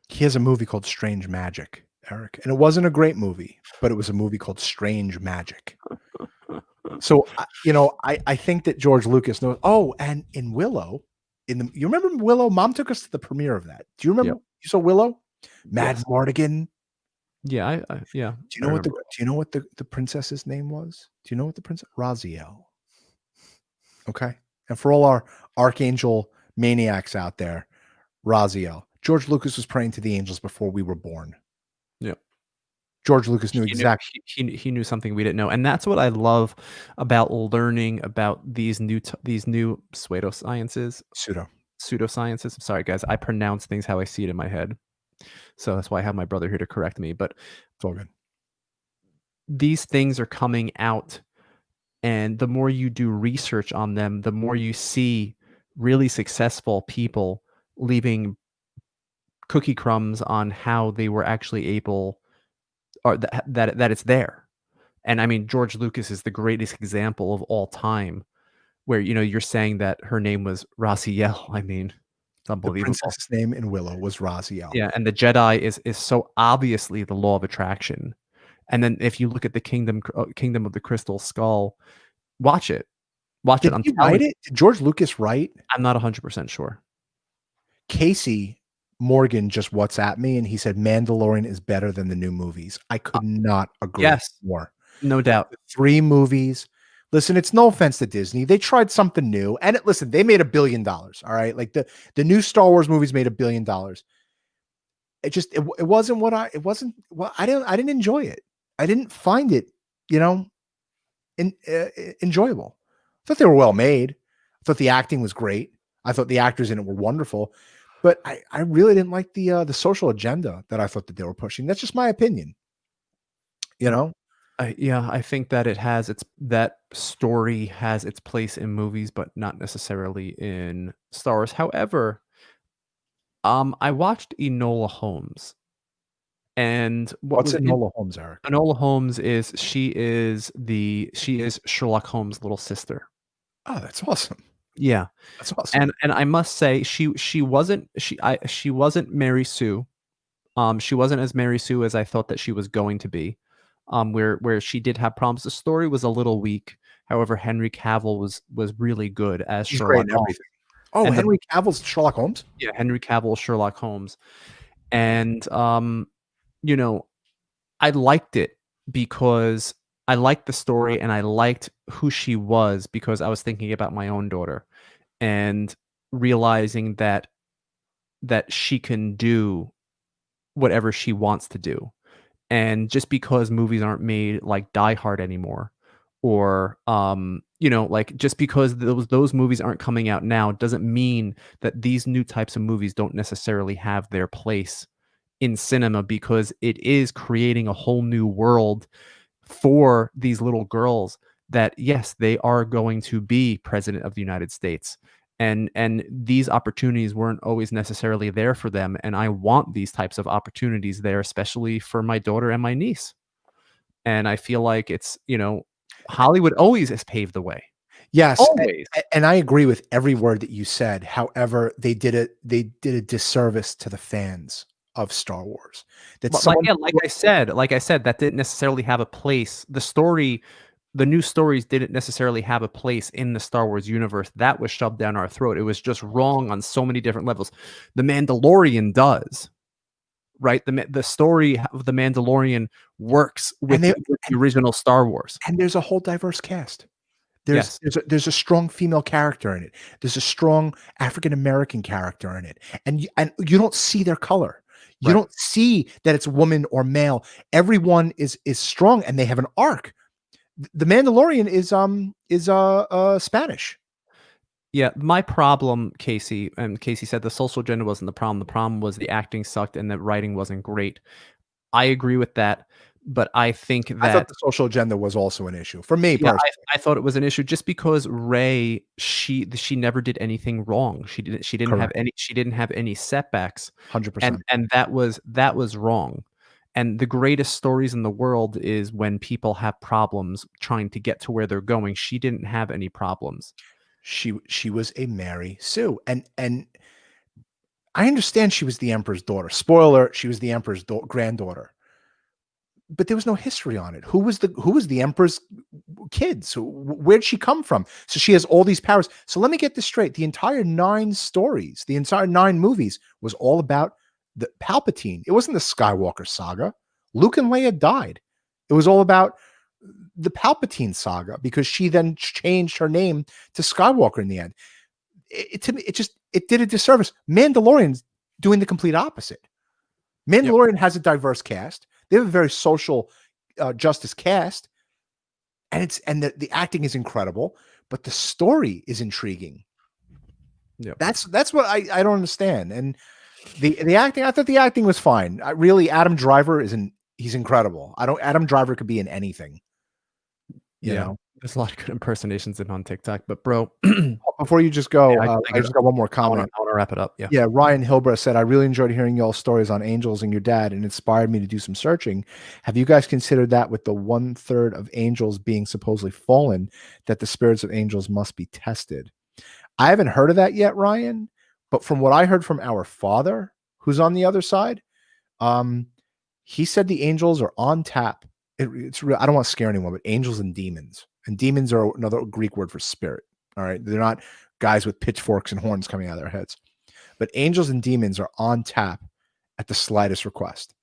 He has a movie called Strange Magic, Eric, and it wasn't a great movie, but it was a movie called Strange Magic. So, I think that George Lucas knows. Oh, and in Willow, you remember Willow? Mom took us to the premiere of that. Do you remember? Yep. You saw Willow? Mad Mardigan. Yeah, yeah. Do you know what the princess's name was? Do you know what the princess Raziel? Okay. And for all our archangel maniacs out there, Raziel, George Lucas was praying to the angels before we were born. Yeah. George Lucas knew He knew exactly. he knew something we didn't know, and that's what I love about learning about these new pseudosciences. Pseudo. Pseudosciences. I'm sorry, guys. I pronounce things how I see it in my head, so that's why I have my brother here to correct me. But It's all good. these things are coming out, and the more you do research on them, the more you see really successful people leaving cookie crumbs on how they were actually able, or that it's there. And I mean, George Lucas is the greatest example of all time, where you're saying that her name was Raziel. I mean, it's The unbelievable. princess's name in Willow was Raziel. Yeah, and the Jedi is so obviously the law of attraction. And then if you look at the Kingdom of the Crystal Skull, watch it. Watch it. Did I'm he telling write you, it? Did George Lucas write? I'm not 100% sure. Casey Morgan just WhatsApped me and he said Mandalorian is better than the new movies. I could not agree Yes, more. no doubt. The 3 movies. Listen, it's no offense to Disney. They tried something new. And listen, they made $1 billion. All right. Like the new Star Wars movies made $1 billion. It just it wasn't what it wasn't well, I didn't enjoy it. I didn't find it, you know, enjoyable. I thought they were well made. I thought the acting was great. I thought the actors in it were wonderful. But I really didn't like the social agenda that I thought that they were pushing. That's just my opinion. You know? Yeah, I think that that story has its place in movies, but not necessarily in Star Wars. However, I watched Enola Holmes, and what What's was Enola Holmes, Eric? Enola Holmes is she is Sherlock Holmes' little sister. Oh, that's awesome. Yeah, That's awesome. and I must say she wasn't Mary Sue. She wasn't as Mary Sue as I thought that she was going to be. Where she did have problems. The story was a little weak. However, Henry Cavill was really good as He's great Sherlock in Holmes. everything. Oh, And Henry Cavill's Sherlock Holmes? Henry Cavill Sherlock Holmes. And you know, I liked it because I liked the story and I liked who she was, because I was thinking about my own daughter and realizing that she can do whatever she wants to do. And just because movies aren't made like Die Hard anymore, or like, just because those movies aren't coming out now doesn't mean that these new types of movies don't necessarily have their place in cinema, because it is creating a whole new world for these little girls, that yes, they are going to be president of the United States. And these opportunities weren't always necessarily there for them, and I want these types of opportunities there, especially for my daughter and my niece. And I feel like it's, Hollywood always has paved the way. Yes, Always. and I agree with every word that you said. However, they did a disservice to the fans of Star Wars. That But someone like I said, that didn't necessarily have a place. The new stories didn't necessarily have a place in the Star Wars universe. That was shoved down our throat. It was just wrong on so many different levels. The Mandalorian does, right? The story of the Mandalorian works with with the original Star Wars. and there's a whole diverse cast. Yes. There's a strong female character in it. There's a strong African American character in it, and you don't see their color. You Right. don't see that it's woman or male. Everyone is strong, and they have an arc. The Mandalorian is Spanish. Yeah, my problem, Casey, and Casey said the social agenda wasn't the problem. The problem was the acting sucked and the writing wasn't great. I agree with that, but I think I thought that, the social agenda was also an issue for me yeah, personally. I thought it was an issue just because Rey, she never did anything wrong. Correct. She didn't have any setbacks, 100%. and that was wrong. And the greatest stories in the world is when people have problems trying to get to where they're going. She didn't have any problems. She was a Mary Sue, and I understand she was the Emperor's daughter. Spoiler: she was the Emperor's granddaughter, but there was no history on it. Who was the Emperor's kids? So where'd she come from? So she has all these powers. So let me get this straight: the entire 9 stories, the entire 9 movies, was all about the Palpatine. It wasn't the Skywalker saga. Luke and Leia died. It was all about the Palpatine saga, because she then changed her name to Skywalker in the end. To me, it did a disservice. Mandalorian's doing the complete opposite. Mandalorian has a diverse cast. They have a very social justice cast, and the acting is incredible, but the story is intriguing. Yep. That's what I don't understand. And the acting, I thought the acting was fine. Really, Adam Driver he's incredible. Adam Driver could be in anything. You know, there's a lot of good impersonations on TikTok, but bro, before you just go, I I just got one more comment. I want to wrap it up. Yeah, Ryan Hilbert said, I really enjoyed hearing y'all's stories on angels and your dad, and inspired me to do some searching. Have you guys considered that with the 1/3 of angels being supposedly fallen, that the spirits of angels must be tested? I haven't heard of that yet, Ryan, but from what I heard from our father, who's on the other side, he said the angels are on tap. It's real. I don't want to scare anyone, but angels and demons are another Greek word for spirit. All right. They're not guys with pitchforks and horns coming out of their heads, but angels and demons are on tap at the slightest request.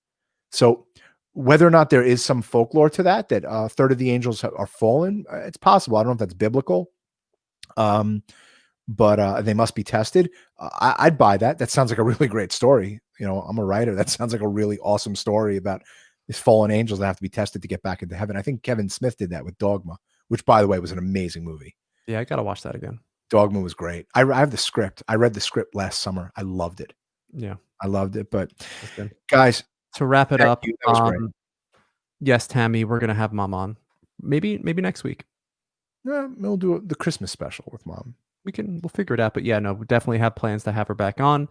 So whether or not there is some folklore to that a third of the angels are fallen, it's possible. I don't know if that's biblical. But they must be tested. I'd buy that. That sounds like a really great story. You know, I'm a writer. That sounds like a really awesome story about these fallen angels that have to be tested to get back into heaven. I think Kevin Smith did that with Dogma, which, by the way, was an amazing movie. Yeah, I gotta watch that again. Dogma was great. I have the script. I read the script last summer. I loved it. Yeah, I loved it. But guys, to wrap it up, that was great. Yes, Tammy, we're gonna have Mom on. Maybe next week. Yeah, we'll do the Christmas special with Mom. We'll figure it out. But yeah, no, we definitely have plans to have her back on.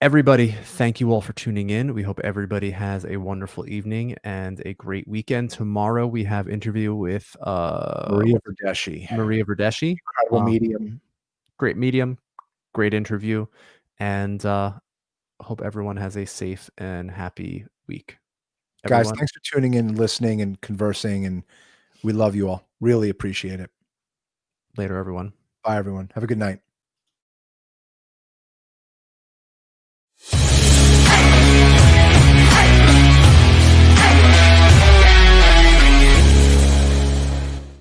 Everybody, thank you all for tuning in. We hope everybody has a wonderful evening and a great weekend. Tomorrow we have interview with Maria Verdeschi. Incredible medium. Great medium. Great interview. And hope everyone has a safe and happy week. Guys, thanks for tuning in, listening, and conversing. And we love you all. Really appreciate it. Later, everyone. Bye, everyone. Have a good night.